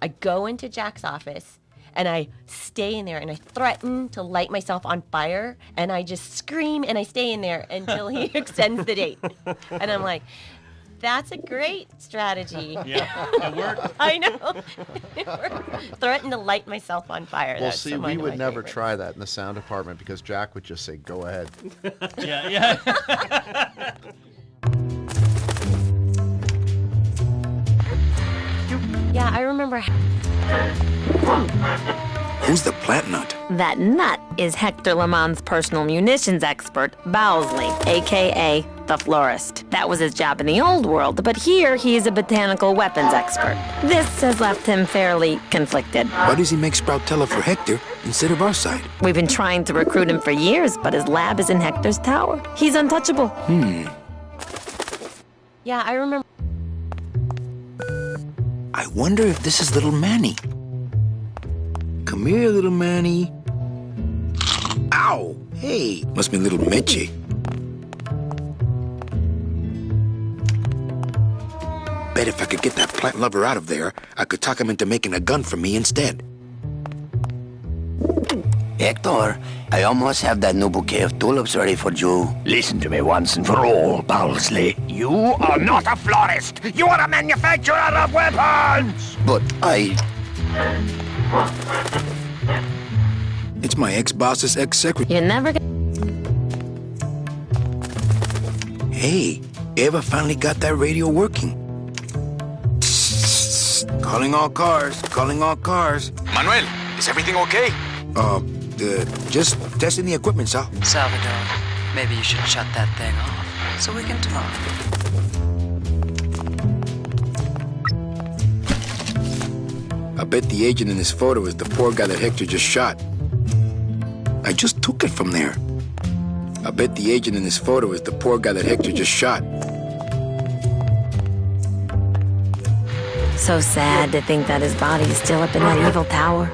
I go into Jack's office, and I stay in there, and I threaten to light myself on fire, and I just scream, and I stay in there until he extends the date. And I'm like, that's a great strategy. Yeah, it worked. I know. It worked. Threaten to light myself on fire. Well, That's see, we would never try that in the sound department because Jack would just say, go ahead. Yeah. Yeah, I remember. Who's the plant nut? That nut is Hector LeMans' personal munitions expert, Bowsley, a.k.a. the florist. That was his job in the old world, but here he's a botanical weapons expert. This has left him fairly conflicted. Why does he make Sprout Teller for Hector instead of our side? We've been trying to recruit him for years, but his lab is in Hector's tower. He's untouchable. Yeah, I remember. I wonder if this is little Manny. Come here, little Manny. Ow! Hey, must be little Meche. Bet if I could get that plant lover out of there, I could talk him into making a gun for me instead. Hector, I almost have that new bouquet of tulips ready for you. Listen to me once and for all, Bowsley. You are not a florist. You are a manufacturer of weapons. But It's my ex-boss's ex-secretary. You're never Hey, Eva finally got that radio working. Calling all cars, calling all cars. Manuel, is everything okay? Just testing the equipment, Sal. Salvador, maybe you should shut that thing off so we can talk. I bet the agent in this photo is the poor guy that Hector just shot. I just took it from there. I bet the agent in this photo is the poor guy that Hector just shot. So sad to think that his body is still up in that evil tower.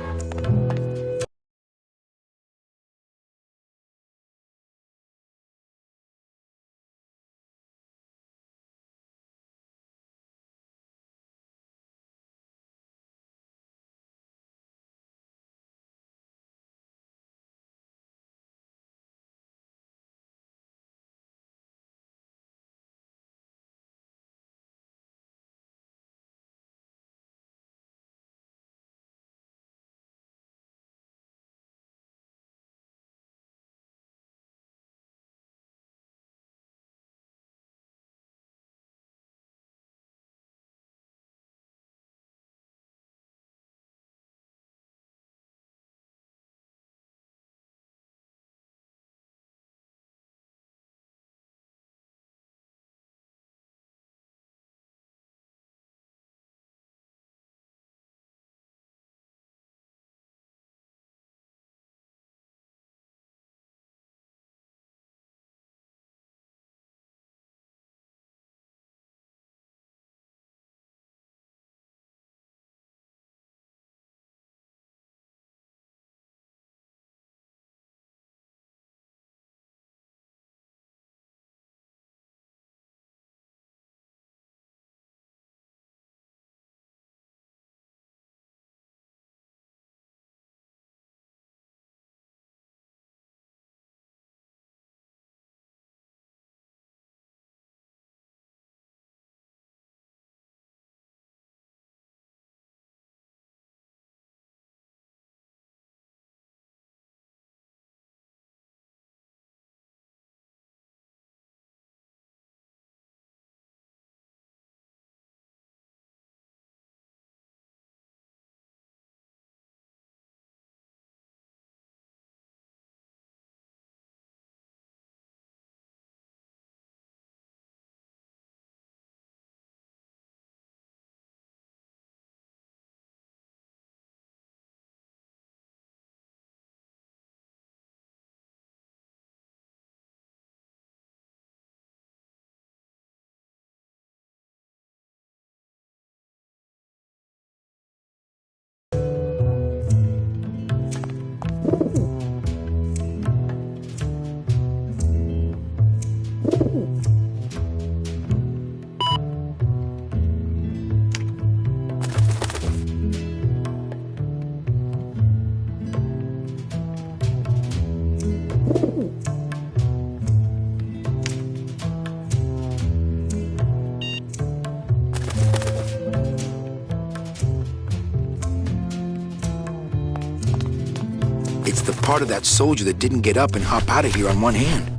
It's the part of that soldier that didn't get up and hop out of here on one hand.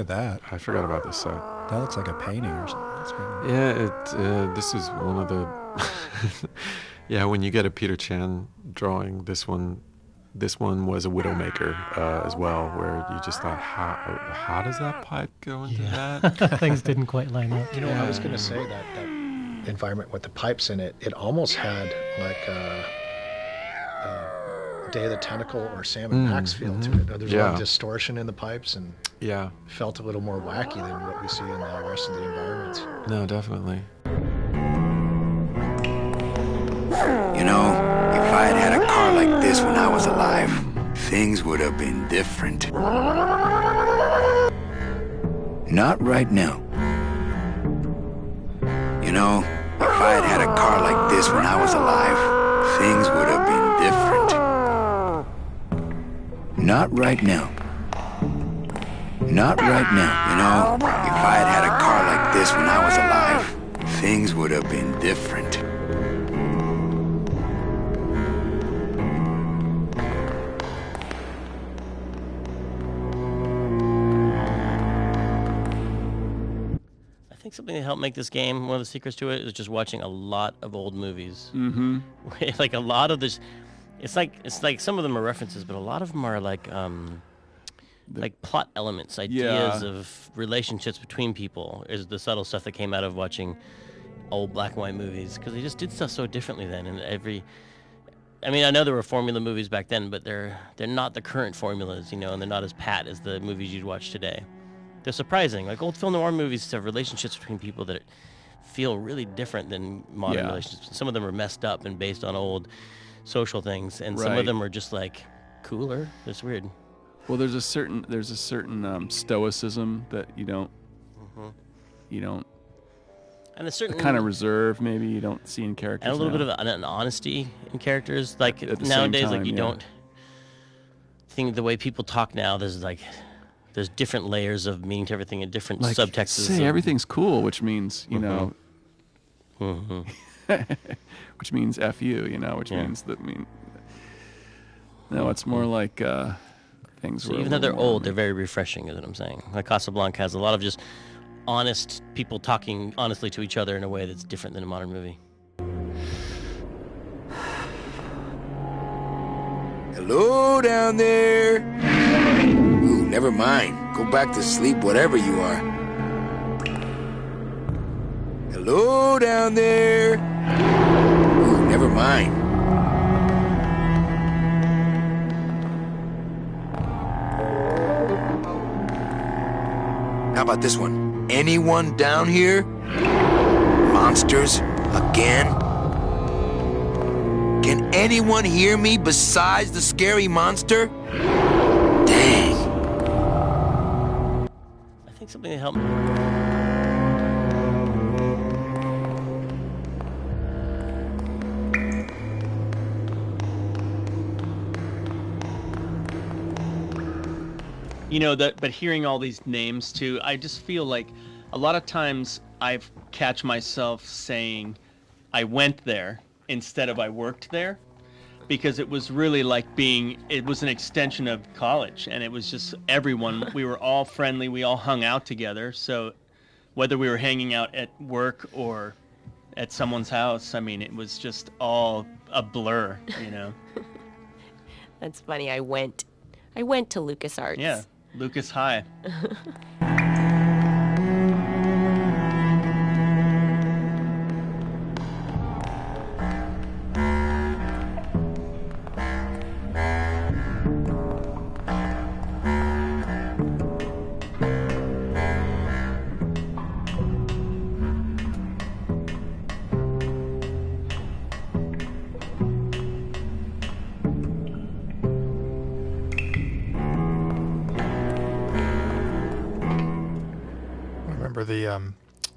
at that. I forgot about this. So that looks like a painting or something. That's pretty neat. Yeah, this is one of the. Yeah, when you get a Peter Chan drawing, this one was a Widowmaker as well, where you just thought, how does that pipe go into that? Things didn't quite line up. You know, I was going to say that environment with the pipes in it, it almost had like a Day of the Tentacle or Sam and Max feel to it. There's a lot of distortion in the pipes and felt a little more wacky than what we see in the rest of the environments. No, definitely. You know, if I had had a car like this when I was alive, things would have been different. Not right now. You know, if I had had a car like this when I was alive, things would have been different. Not right now. Not right now. You know, if I had had a car like this when I was alive, things would have been different. I think something that helped make this game, one of the secrets to it, is just watching a lot of old movies. Mm-hmm. Like a lot of this, it's like some of them are references, but a lot of them are like plot elements, ideas of relationships between people. Is the subtle stuff that came out of watching old black and white movies, because they just did stuff so differently then. And I mean, I know there were formula movies back then, but they're not the current formulas, you know, and they're not as pat as the movies you'd watch today. They're surprising. Like old film noir movies have relationships between people that feel really different than modern relationships. Some of them are messed up and based on old social things, and some of them are just like cooler. It's weird. Well, there's a certain stoicism that you don't, and a certain kind of reserve maybe you don't see in characters, and a little bit of an honesty in characters. Like nowadays, like you don't think the way people talk now. There's different layers of meaning to everything and different subtexts. Say everything's cool, which means which means F you, which means that no, it's more like things. So even though they're old, they're very refreshing, is what I'm saying. Like Casablanca has a lot of just honest people talking honestly to each other in a way that's different than a modern movie. Hello down there. Ooh, never mind. Go back to sleep, whatever you are. Hello down there. Ooh, never mind. How about this one? Anyone down here? Monsters? Again? Can anyone hear me besides the scary monster? Dang. I think something that helped me. But hearing all these names too, I just feel like a lot of times I catch myself saying I went there instead of I worked there, because it was really like it was an extension of college, and it was just everyone, we were all friendly, we all hung out together. So whether we were hanging out at work or at someone's house, I mean, it was just all a blur, That's funny. I went to LucasArts. Yeah, Lucas High.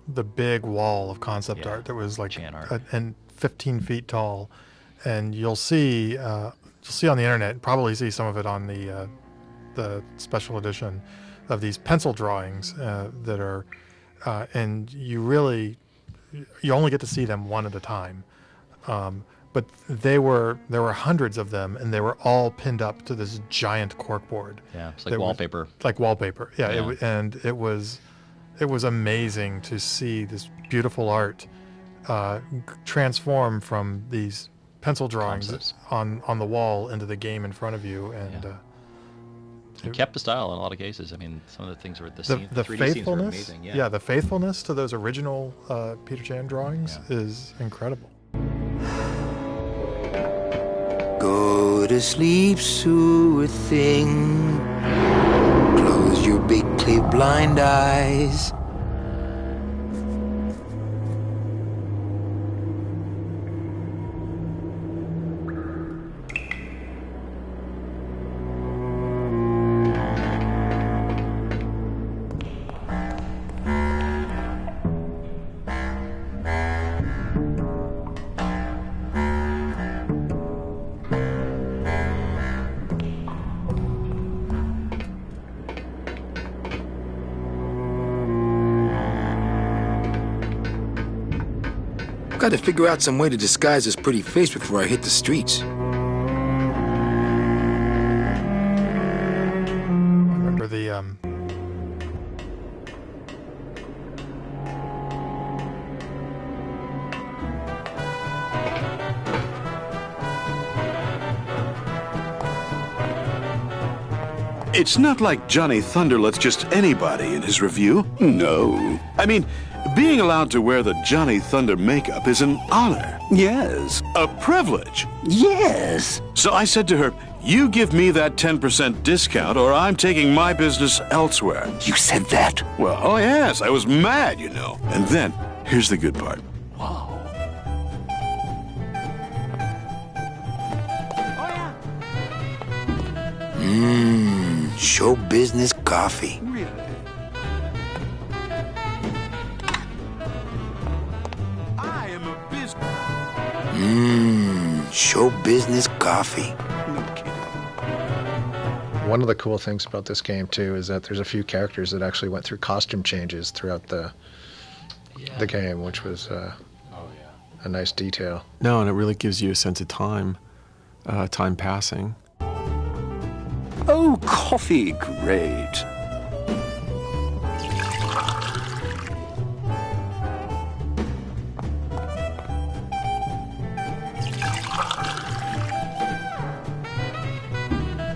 The big wall of concept art that was like 15 feet tall, and you'll see on the internet, probably see some of it on the special edition of these pencil drawings that are, and you only get to see them one at a time, but there were hundreds of them, and they were all pinned up to this giant corkboard. Yeah, it's like wallpaper. Like wallpaper. Yeah, and it was amazing to see this beautiful art transform from these pencil drawings on the wall into the game in front of you, and it kept the style in a lot of cases. I mean, some of the things were the 3D scenes were amazing. Yeah, the faithfulness to those original Peter Chan drawings is incredible. Go to sleep, sure thing. Close your big clear blind eyes. Got to figure out some way to disguise this pretty face before I hit the streets. Remember the It's not like Johnny Thunder lets just anybody in his review. No. I mean, being allowed to wear the Johnny Thunder makeup is an honor. Yes. A privilege. Yes. So I said to her, you give me that 10% discount or I'm taking my business elsewhere. You said that? Well, oh yes, I was mad, you know. And then, here's the good part. Show business coffee. Really? I am a business. Show business coffee. One of the cool things about this game too is that there's a few characters that actually went through costume changes throughout the game, which was a nice detail. No, and it really gives you a sense of time passing. Oh, coffee, great.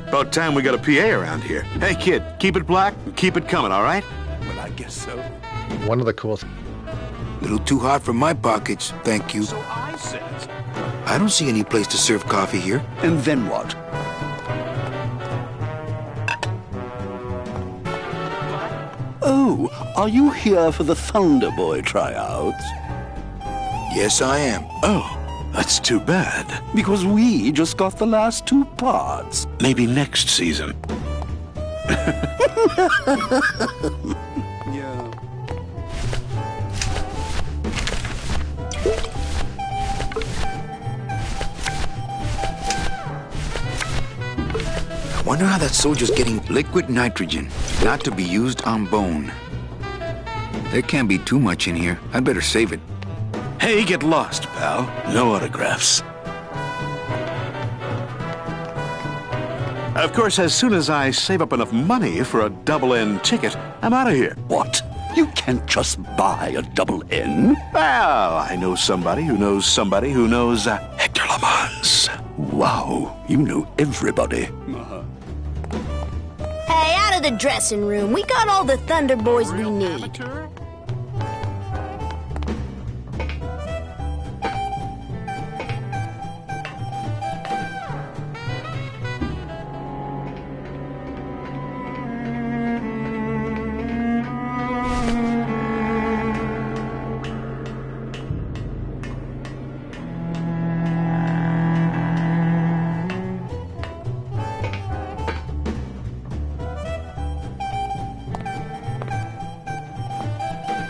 About time we got a PA around here. Hey, kid, keep it black and keep it coming, all right? Well, I guess so. One of the cool Little too hot for my pockets, thank you. So I said. I don't see any place to serve coffee here. And then what? Oh, are you here for the Thunderboy tryouts? Yes, I am. Oh, that's too bad. Because we just got the last 2 parts. Maybe next season. Yeah. I wonder how that soldier's getting liquid nitrogen, not to be used on bone. There can't be too much in here. I'd better save it. Hey, get lost, pal. No autographs. Of course, as soon as I save up enough money for a double-N ticket, I'm out of here. What? You can't just buy a double-N? Well, I know somebody who knows somebody who knows Hector Lamans. Wow, you know everybody. Hey, out of the dressing room. We got all the Thunder Boys we need.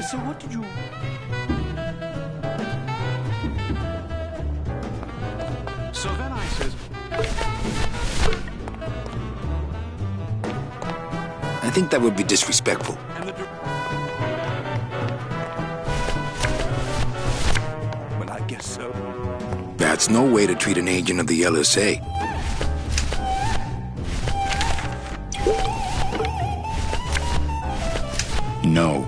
So what did you... So then I says... I think that would be disrespectful. Well, I guess so. That's no way to treat an agent of the LSA. No.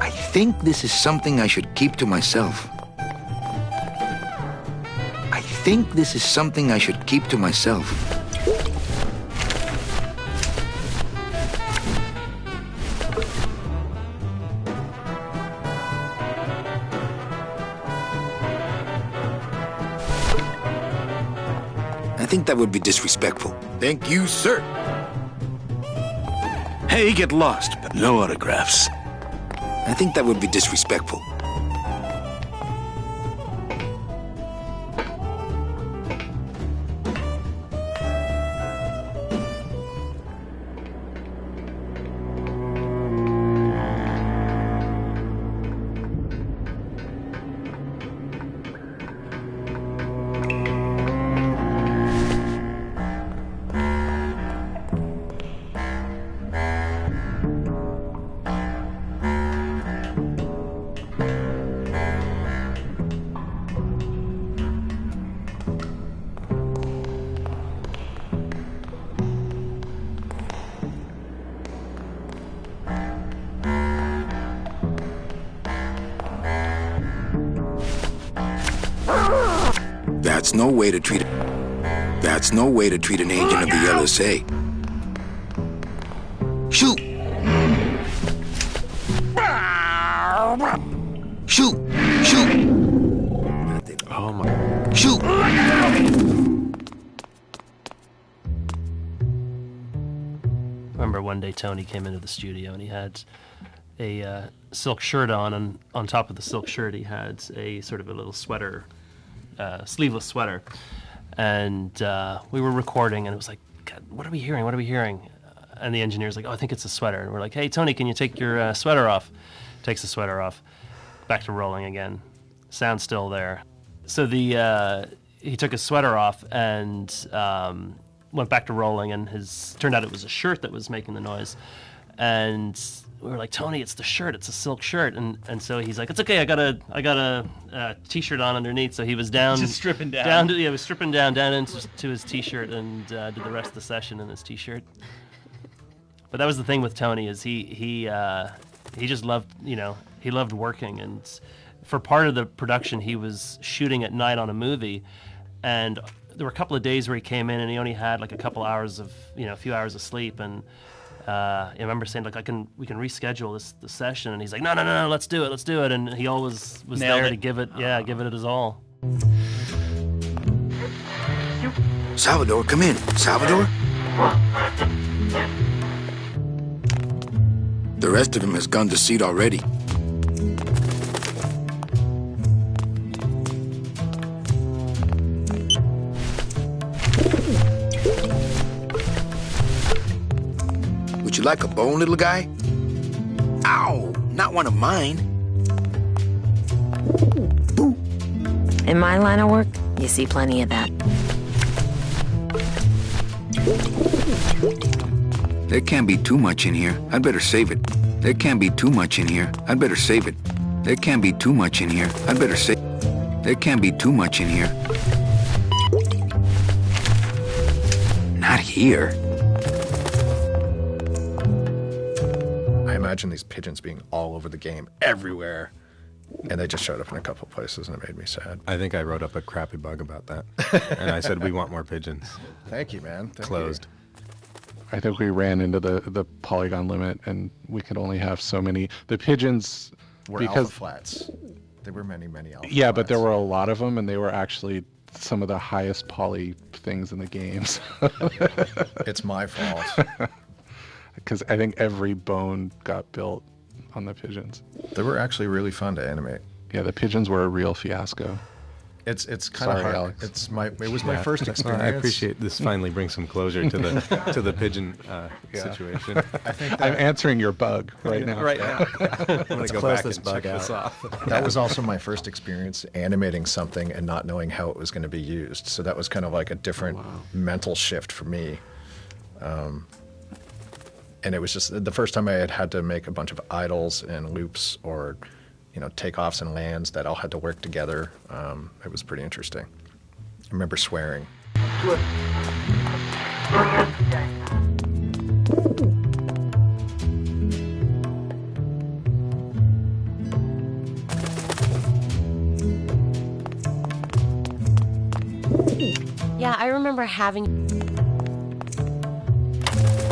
I think this is something I should keep to myself. I think this is something I should keep to myself. I think that would be disrespectful. Thank you, sir. Hey, get lost, but no autographs. I think that would be disrespectful. That's no way to treat That's no way to treat an agent of the LSA. Shoot! Shoot! Shoot! Oh my. Shoot! I remember one day Tony came into the studio and he had a silk shirt on, and on top of the silk shirt he had a sort of a little sweater, sleeveless sweater. And we were recording and it was like, God, what are we hearing? What are we hearing? And the engineer's like, oh, I think it's a sweater. And we're like, hey, Tony, can you take your sweater off? Takes the sweater off. Back to rolling again. Sound's still there. So he took his sweater off and went back to rolling, and turned out it was a shirt that was making the noise. And we were like, Tony, it's the shirt. It's a silk shirt. And so he's like, it's okay. I got a t-shirt on underneath. So he was down, just stripping down. He was stripping down into his t-shirt and did the rest of the session in his t-shirt. But that was the thing with Tony, is he just loved, he loved working. And for part of the production, he was shooting at night on a movie, and there were a couple of days where he came in and he only had like a couple hours of, a few hours of sleep. And I remember saying, like, we can reschedule the session, and he's like, no, let's do it. And he always was Nailed there it. to give it his all. Salvador, come in. Salvador? The rest of him has gone to seat already. Would you like a bone, little guy? Ow! Not one of mine. In my line of work, you see plenty of that. There can't be too much in here. I'd better save it. There can't be too much in here. I'd better save it. There can't be too much in here. I'd better save. There can't be too much in here. Not here. I imagine these pigeons being all over the game, everywhere. And they just showed up in a couple places, and it made me sad. I think I wrote up a crappy bug about that. And I said, we want more pigeons. Thank you, man. Thank Closed. You. I think we ran into the polygon limit, and we could only have so many. The pigeons Were because alpha flats. There were many alpha yeah, flats. but there were a lot of them, and they were actually some of the highest poly things in the games. It's my fault. Because I think every bone got built on the pigeons. They were actually really fun to animate. Yeah, the pigeons were a real fiasco. It's kind of hard. Alex. It was my first experience. I appreciate this. Finally brings some closure to the pigeon situation. I think I'm answering your bug right now. Right now. I'm going to go close back this and bug check this out. off. That was also my first experience animating something and not knowing how it was going to be used. So that was kind of like a different mental shift for me. And it was just the first time I had to make a bunch of idles and loops or, takeoffs and lands that all had to work together. It was pretty interesting. I remember swearing. Yeah, I remember having...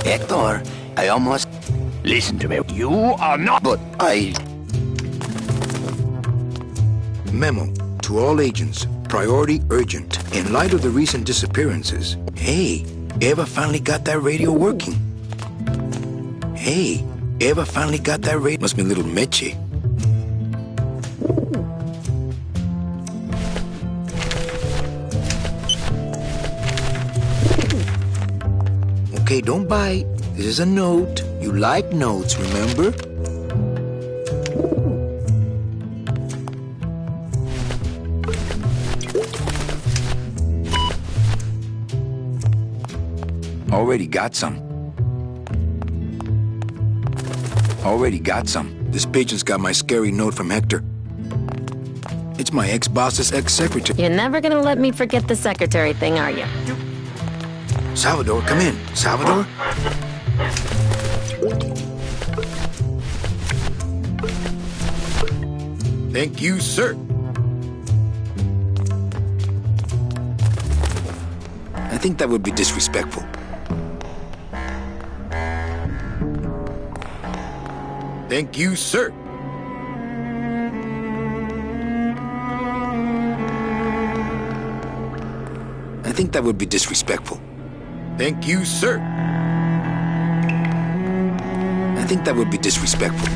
Hector, I almost... Listen to me. You are not... But Memo to all agents. Priority urgent. In light of the recent disappearances. Hey, Eva finally got that radio working. Hey, Eva finally got that radio... Must be little Meche. Okay, don't bite. This is a note. You like notes, remember? Already got some. Already got some. This pigeon's got my scary note from Hector. It's my ex-boss's ex-secretary. You're never gonna let me forget the secretary thing, are you? Salvador, come in. Salvador? Thank you, sir. I think that would be disrespectful. Thank you, sir. I think that would be disrespectful. Thank you, sir. I think that would be disrespectful.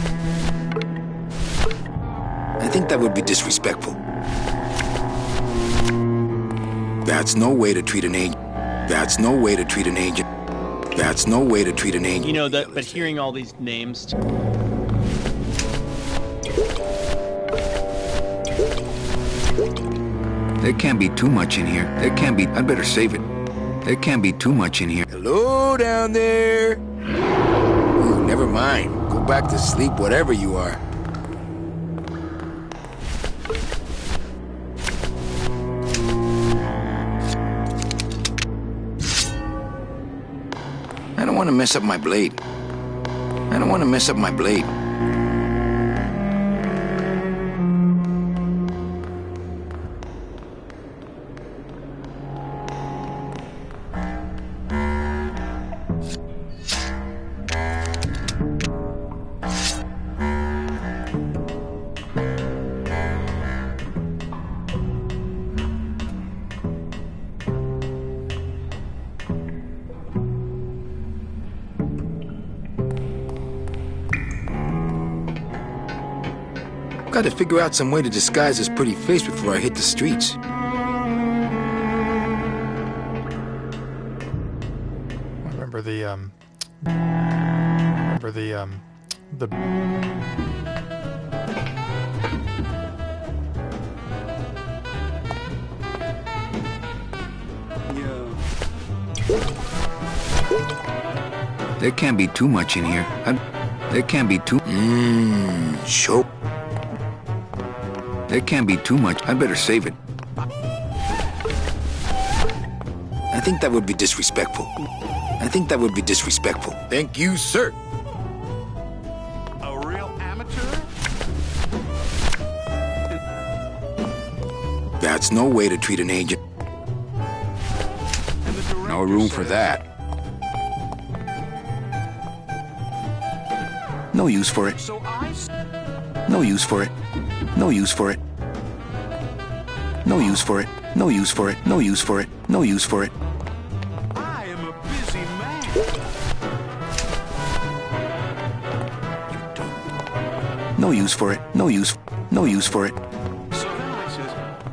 I think that would be disrespectful. That's no way to treat an agent. That's no way to treat an agent. That's no way to treat an agent. You know that, but hearing all these names. There can't be too much in here. There can't be. I'd better save it. There can't be too much in here. Hello down there. Ooh, never mind. Go back to sleep, whatever you are. I don't want to mess up my blade. I don't want to mess up my blade. Got to figure out some way to disguise this pretty face before I hit the streets. Remember the There can't be too much in here. There can't be too... Sure. There can't be too much. I'd better save it. I think that would be disrespectful. I think that would be disrespectful. Thank you, sir. A real amateur? That's no way to treat an agent. No room for that. No use for it. No use for it. No use for it. No use for it. No use for it. No use for it. No use for it. I am a busy man. No use for it. No use. No use for it.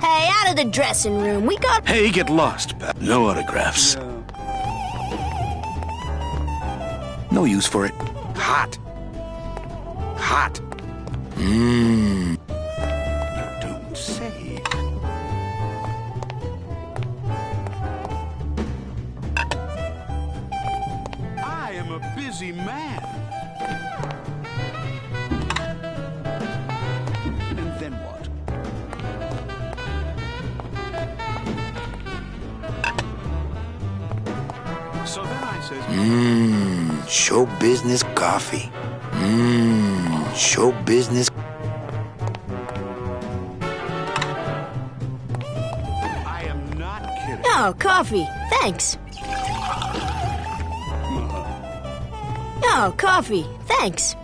Hey, out of the dressing room. We got... Hey, get lost, pal. No autographs. No use for it. Hot. Hot. Mmm. Don't say. busy man. And then what? So then I says, Show business coffee. Show business. I am not kidding. Oh, coffee. Thanks. Oh, coffee. Thanks.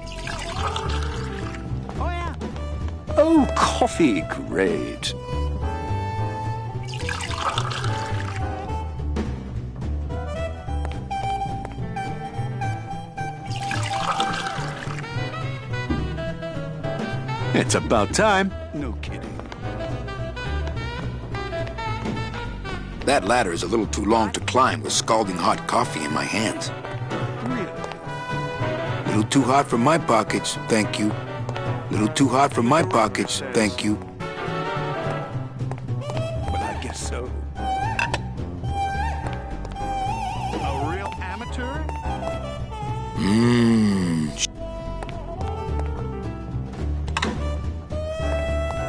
Oh, coffee, great. It's about time. No kidding. That ladder is a little too long to climb with scalding hot coffee in my hands. A little too hot for my pockets, thank you. A little too hot for my pockets, thank you. Well, I guess so. A real amateur?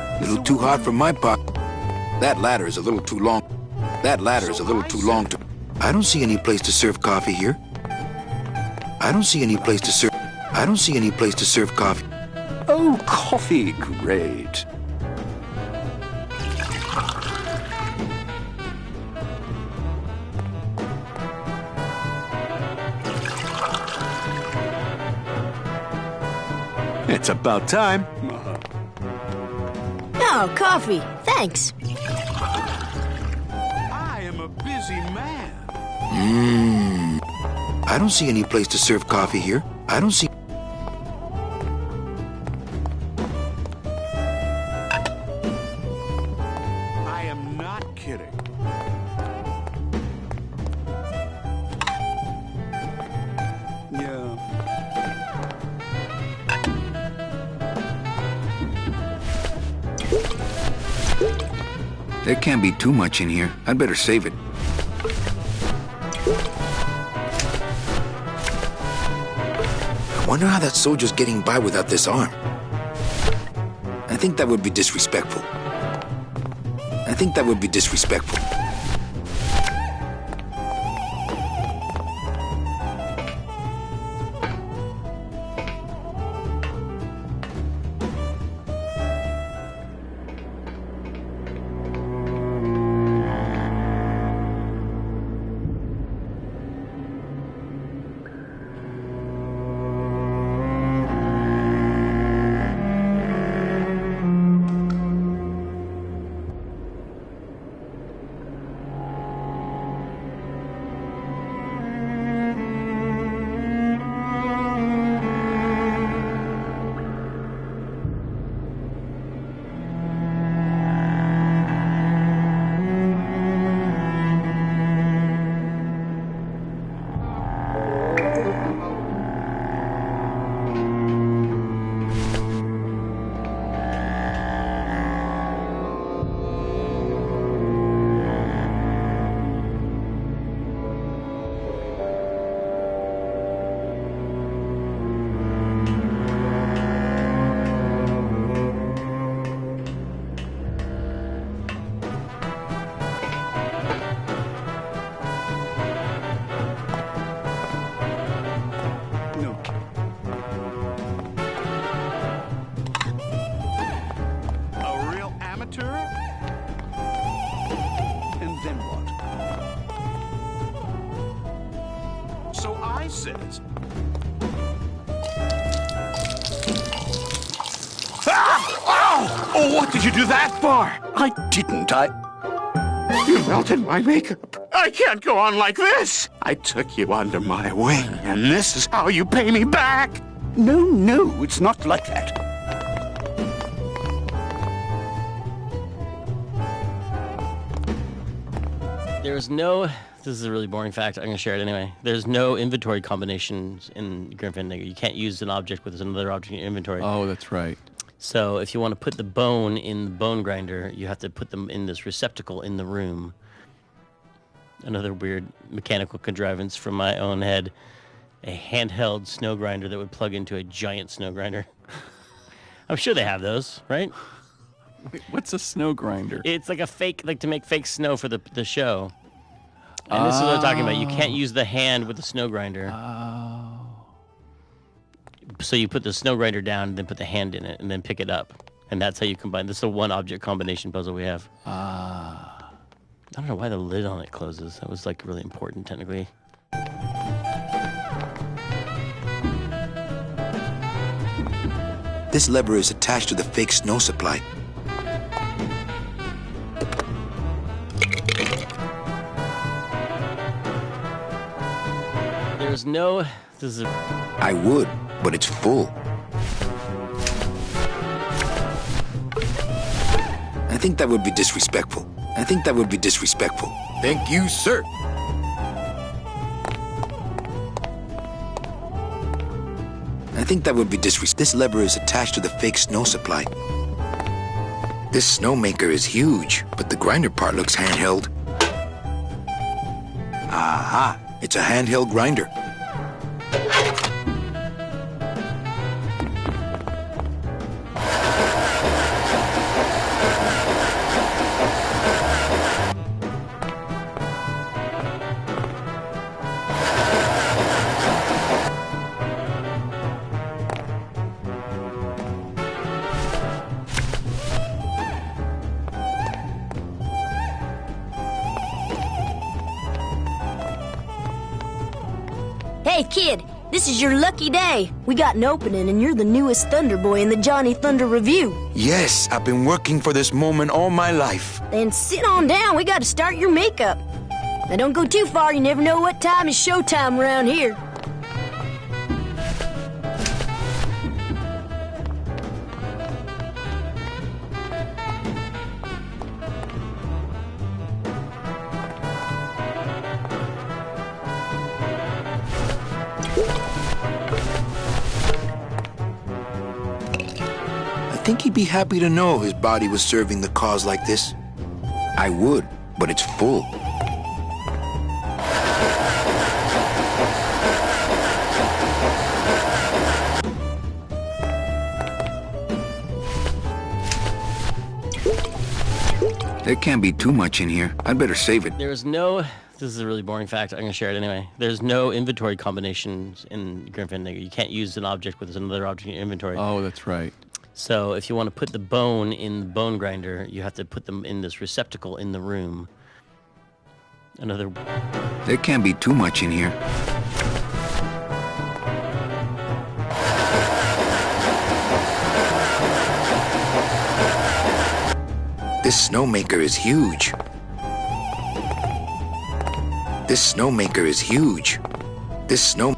A little too hot for my pocket. That ladder is a little too long. That ladder is a little too long to... I don't see any place to serve coffee here. I don't see any place to serve... I don't see any place to serve coffee. Oh, coffee, great. It's about time. Oh, coffee. Thanks. I am a busy man. I don't see any place to serve coffee here. I don't see... I am not kidding. Yeah. There can't be too much in here. I'd better save it. I wonder how that soldier's getting by without this arm. I think that would be disrespectful. I think that would be disrespectful. says. Ah! Oh, what did you do that for? I didn't. You melted my makeup. I can't go on like this. I took you under my wing, and this is how you pay me back. No, it's not like that. There's no... This is a really boring fact. I'm going to share it anyway. There's no inventory combinations in Grim Fandango. You can't use an object with another object in your inventory. Oh, that's right. So if you want to put the bone in the bone grinder, you have to put them in this receptacle in the room. Another weird mechanical contrivance from my own head. a handheld snow grinder that would plug into a giant snow grinder. I'm sure they have those, right? Wait, what's a snow grinder? It's like a fake, like to make fake snow for the show. And this is what I'm talking about. You can't use the hand with the snow grinder. So you put the snow grinder down and then put the hand in it and then pick it up. And that's how you combine. This is a one object combination puzzle we have. I don't know why the lid on it closes. That was like really important technically. This lever is attached to the fake snow supply. There's no... This is a... I would, but it's full. I think that would be disrespectful. Thank you, sir. I think that would be disrespectful. This lever is attached to the fake snow supply. This snowmaker is huge, but the grinder part looks handheld. Aha! It's a handheld grinder. Hey, kid, this is your lucky day. We got an opening, and you're the newest Thunder Boy in the Johnny Thunder Review. Yes, I've been working for this moment all my life. Then sit on down. We got to start your makeup. Now, don't go too far. You never know what time is showtime around here. I think he'd be happy to know his body was serving the cause like this. I would, but it's full. There can't be too much in here. I'd better save it. There's no... This is a really boring fact. I'm going to share it anyway. There's no inventory combinations in Grim Fandango. You can't use an object with another object in your inventory. Oh, that's right. So if you want to put the bone in the bone grinder, you have to put them in this receptacle in the room. Another... There can't be too much in here. This snowmaker is huge. This snowmaker is huge. This snow...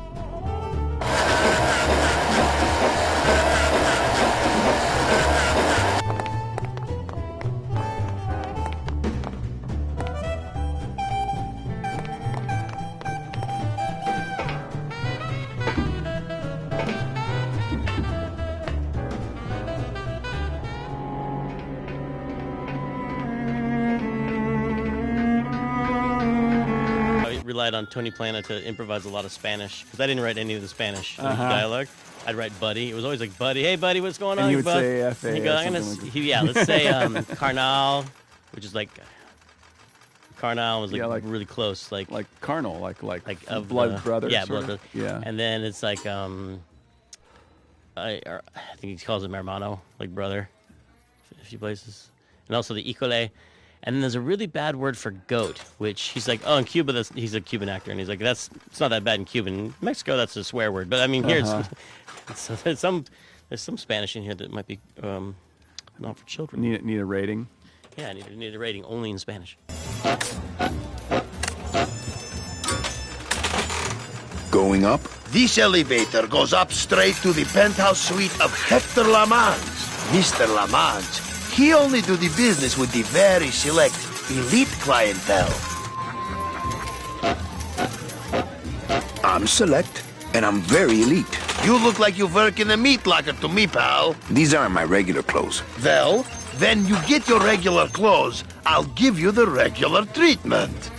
relied on Tony Plana to improvise a lot of Spanish because I didn't write any of the Spanish dialogue. I'd write buddy. It was always like, buddy, hey buddy, what's going on? And he would bud? say F-A And he'd go, or I'm gonna, something like he, yeah, let's say carnal, which is like carnal was like, really close, like carnal, like of blood brother. Yeah, sort blood of. brother. Yeah. And then it's like I think he calls him hermano, like brother, a few places, and also the Icole. And then there's a really bad word for goat, which he's like, oh, in Cuba, he's a Cuban actor, and he's like, it's not that bad in Cuban. In Mexico, that's a swear word. But I mean, here, so there's some Spanish in here that might be not for children. Need a rating? Yeah, I need a rating only in Spanish. Going up? This elevator goes up straight to the penthouse suite of Hector Lamans. Mr. Lamans, he only do the business with the very select elite clientele. I'm select, and I'm very elite. You look like you work in a meat locker to me, pal. These aren't my regular clothes. Well, then you get your regular clothes. I'll give you the regular treatment.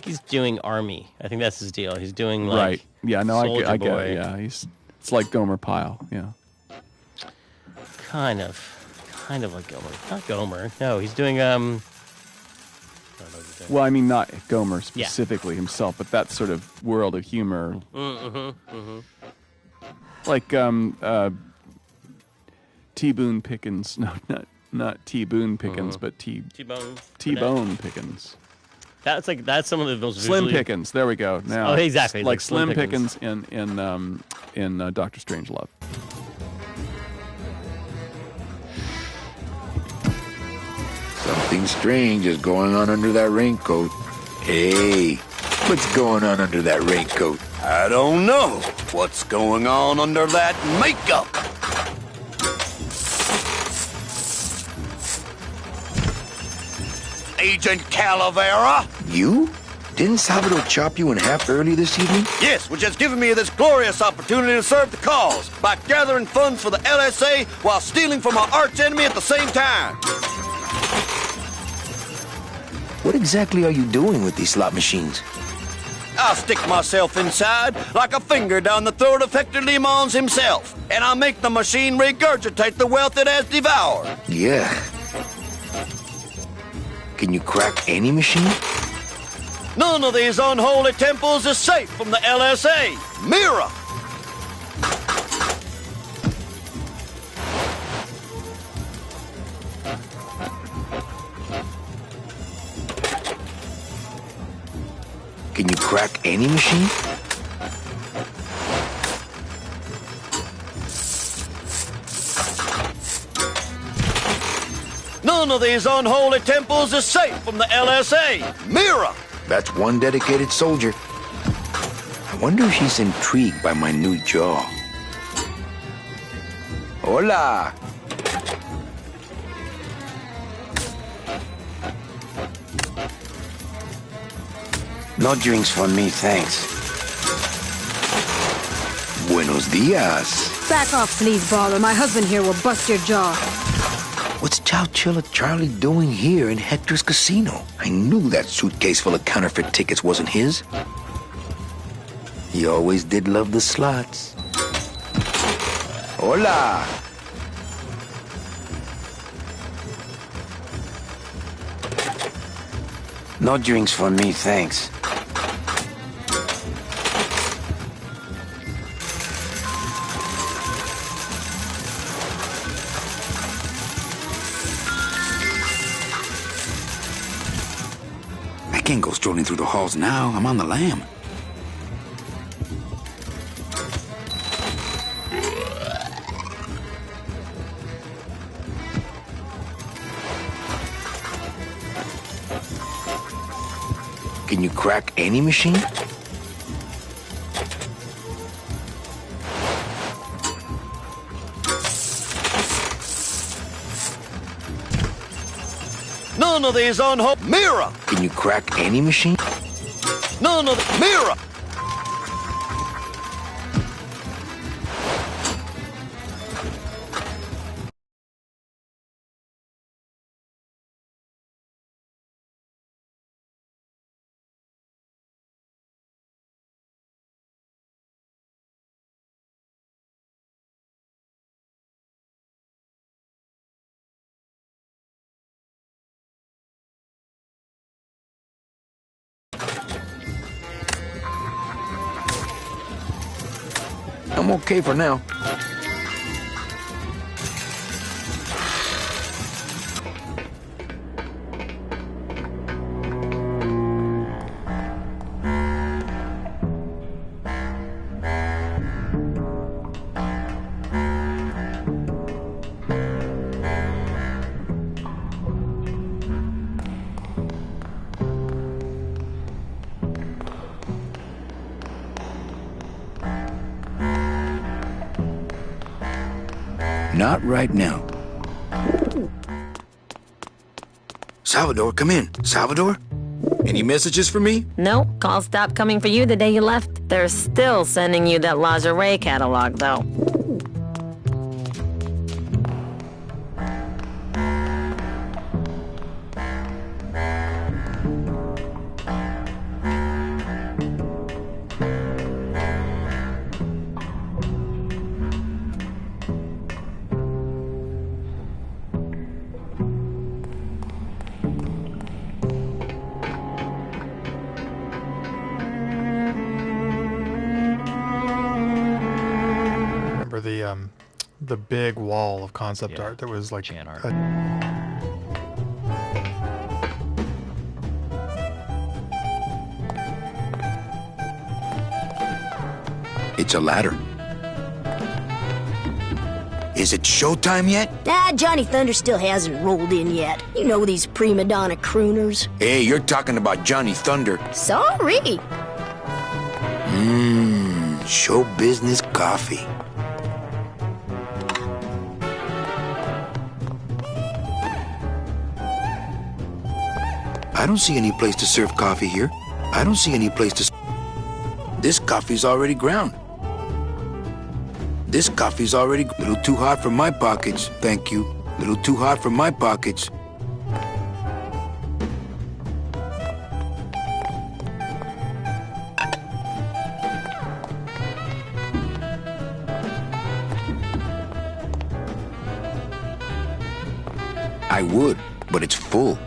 think he's doing Army. I think that's his deal. He's doing like Right. Yeah. No, I Soldier get Boy. it. Yeah. It's like Gomer Pyle. Yeah. Kind of like Gomer. Not Gomer. No, he's doing Well, I mean, not Gomer specifically himself, but that sort of world of humor. Like T. Boone Pickens. No, not T. Boone Pickens, but T-Bone Pickens. That's some of the most Slim visually... Pickens. There we go. Now, Oh, exactly. Like Slim Pickens in Doctor Strangelove. Something strange is going on under that raincoat. Hey, what's going on under that raincoat? I don't know what's going on under that makeup. Agent Calavera? You? Didn't Salvador chop you in half early this evening? Yes, which has given me this glorious opportunity to serve the cause by gathering funds for the LSA while stealing from our arch enemy at the same time. What exactly are you doing with these slot machines? I'll stick myself inside like a finger down the throat of Hector Limons himself, and I'll make the machine regurgitate the wealth it has devoured. Yeah. Can you crack any machine? None of these unholy temples is safe from the LSA. Mira! Can you crack any machine? None of these unholy temples is safe from the LSA. Mira! That's one dedicated soldier. I wonder if she's intrigued by my new jaw. Hola! No drinks for me, thanks. Buenos dias. Back off, sleazeball, or my husband here will bust your jaw. What's Chowchilla Charlie doing here in Hector's casino? I knew that suitcase full of counterfeit tickets wasn't his. He always did love the slots. Hola! No drinks for me, thanks. I can't go strolling through the halls now. I'm on the lam. Can you crack any machine? None of these unholy... Mira! Can you crack any machine? None of the... Mira! I'm okay for now. Not right now. Salvador, come in. Salvador? Any messages for me? Nope, calls stopped coming for you the day you left. They're still sending you that lingerie catalog, though. the big wall of concept art that was like It's a ladder. Is it showtime yet? Johnny Thunder still hasn't rolled in yet. You know these prima donna crooners. Hey, you're talking about Johnny Thunder. Sorry. Show business coffee. I don't see any place to serve coffee here. I don't see any place to... This coffee's already ground. This coffee's already... A little too hot for my pockets, thank you. A little too hot for my pockets. I would, but it's full.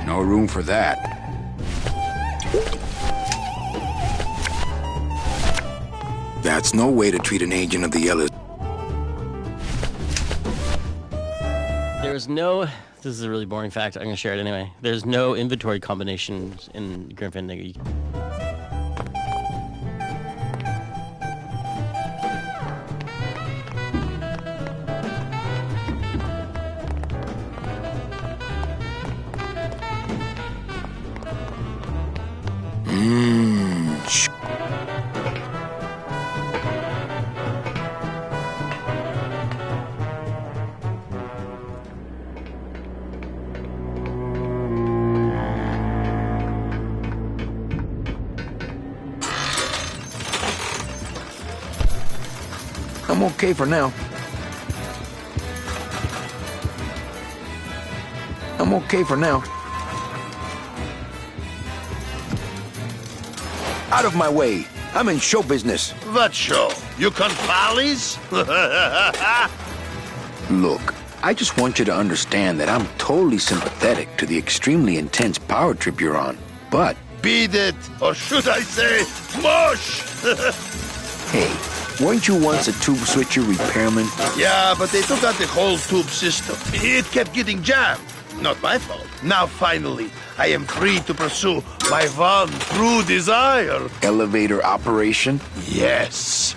No room for that. That's no way to treat an agent of the LS. There's no, this is a really boring fact, I'm going to share it anyway. There's no inventory combinations in Grim Fandango. I'm okay for now. I'm okay for now. Out of my way. I'm in show business. What show? You con follies? Look, I just want you to understand that I'm totally sympathetic to the extremely intense power trip you're on. But... Beat it, or should I say, mush! Hey, weren't you once a tube switcher repairman? Yeah, but they took out the whole tube system. It kept getting jammed. Not my fault. Now, finally, I am free to pursue my one true desire. Elevator operation? Yes.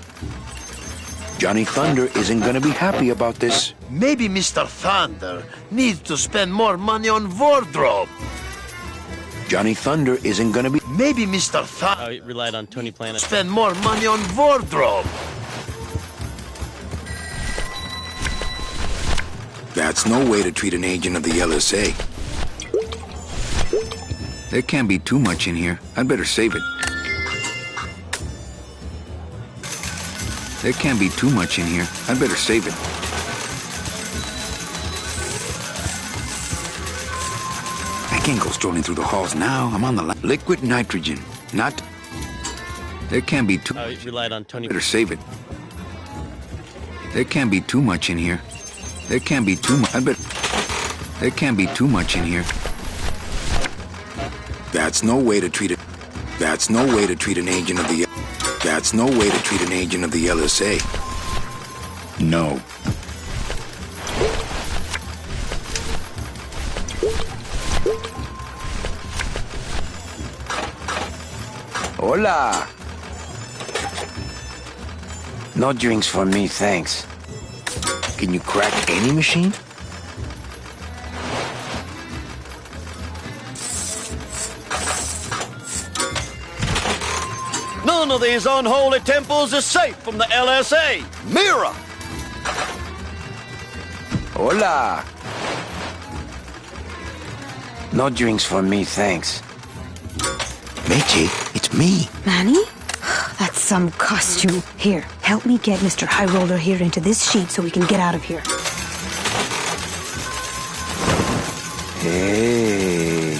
Johnny Thunder isn't gonna be happy about this. Maybe Mr. Thunder needs to spend more money on wardrobe. Johnny Thunder isn't gonna be... Maybe Mr. Thunder... Oh, he relied on Tony Planet. Spend more money on wardrobe. That's no way to treat an agent of the LSA. There can't be too much in here. I'd better save it. There can't be too much in here. I'd better save it. I can't go strolling through the halls now. I'm on the line. Liquid nitrogen. Not... There can't be too... Oh, he relied on Tony... Better save it. There can't be too much in here. There can't be too much. I bet. There can't be too much in here. That's no way to treat it. That's no way to treat an agent of the... That's no way to treat an agent of the LSA. No. Hola. No drinks for me, thanks. Can you crack any machine? None of these unholy temples is safe from the LSA. Mira! Hola. No drinks for me, thanks. Meche, it's me. Manny? That's some costume. Here, help me get Mr. High Roller here into this sheet so we can get out of here. Hey,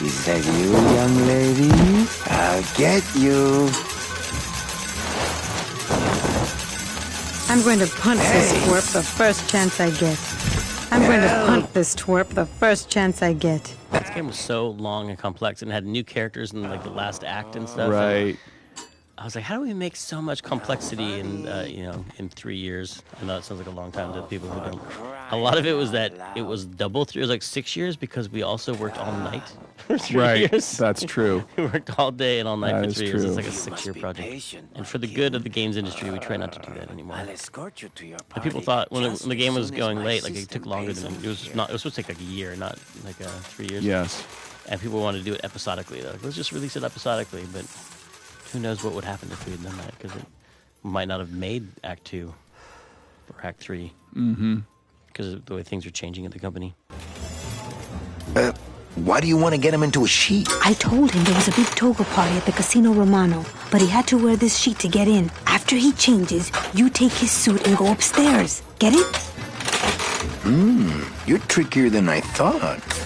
is that you, young lady? I'll get you. I'm going to punch this twerp the first chance I get. I'm going to hunt this twerp the first chance I get. This game was so long and complex and had new characters in like the last act and stuff. Right. And I was like, how do we make so much complexity in 3 years? I know it sounds like a long time to people who don't. A lot of it was that it was double 3. It was like 6 years because we also worked all night for 3 years. That's true. We worked all day and all night That for is 3 years. true. It's like a 6-year project. And for the good of the games industry, we try not to do that anymore. And people thought when the game was going late, like it took longer than it was supposed to take like a year, not like 3 years. Yes. And people wanted to do it episodically. They're like, let's just release it episodically, but who knows what would happen if we had done that, because it might not have made Act 2 or Act 3. Mm-hmm. Because of the way things are changing at the company. Why do you want to get him into a sheet? I told him there was a big toga party at the Casino Romano, but he had to wear this sheet to get in. After he changes, you take his suit and go upstairs. Get it? You're trickier than I thought.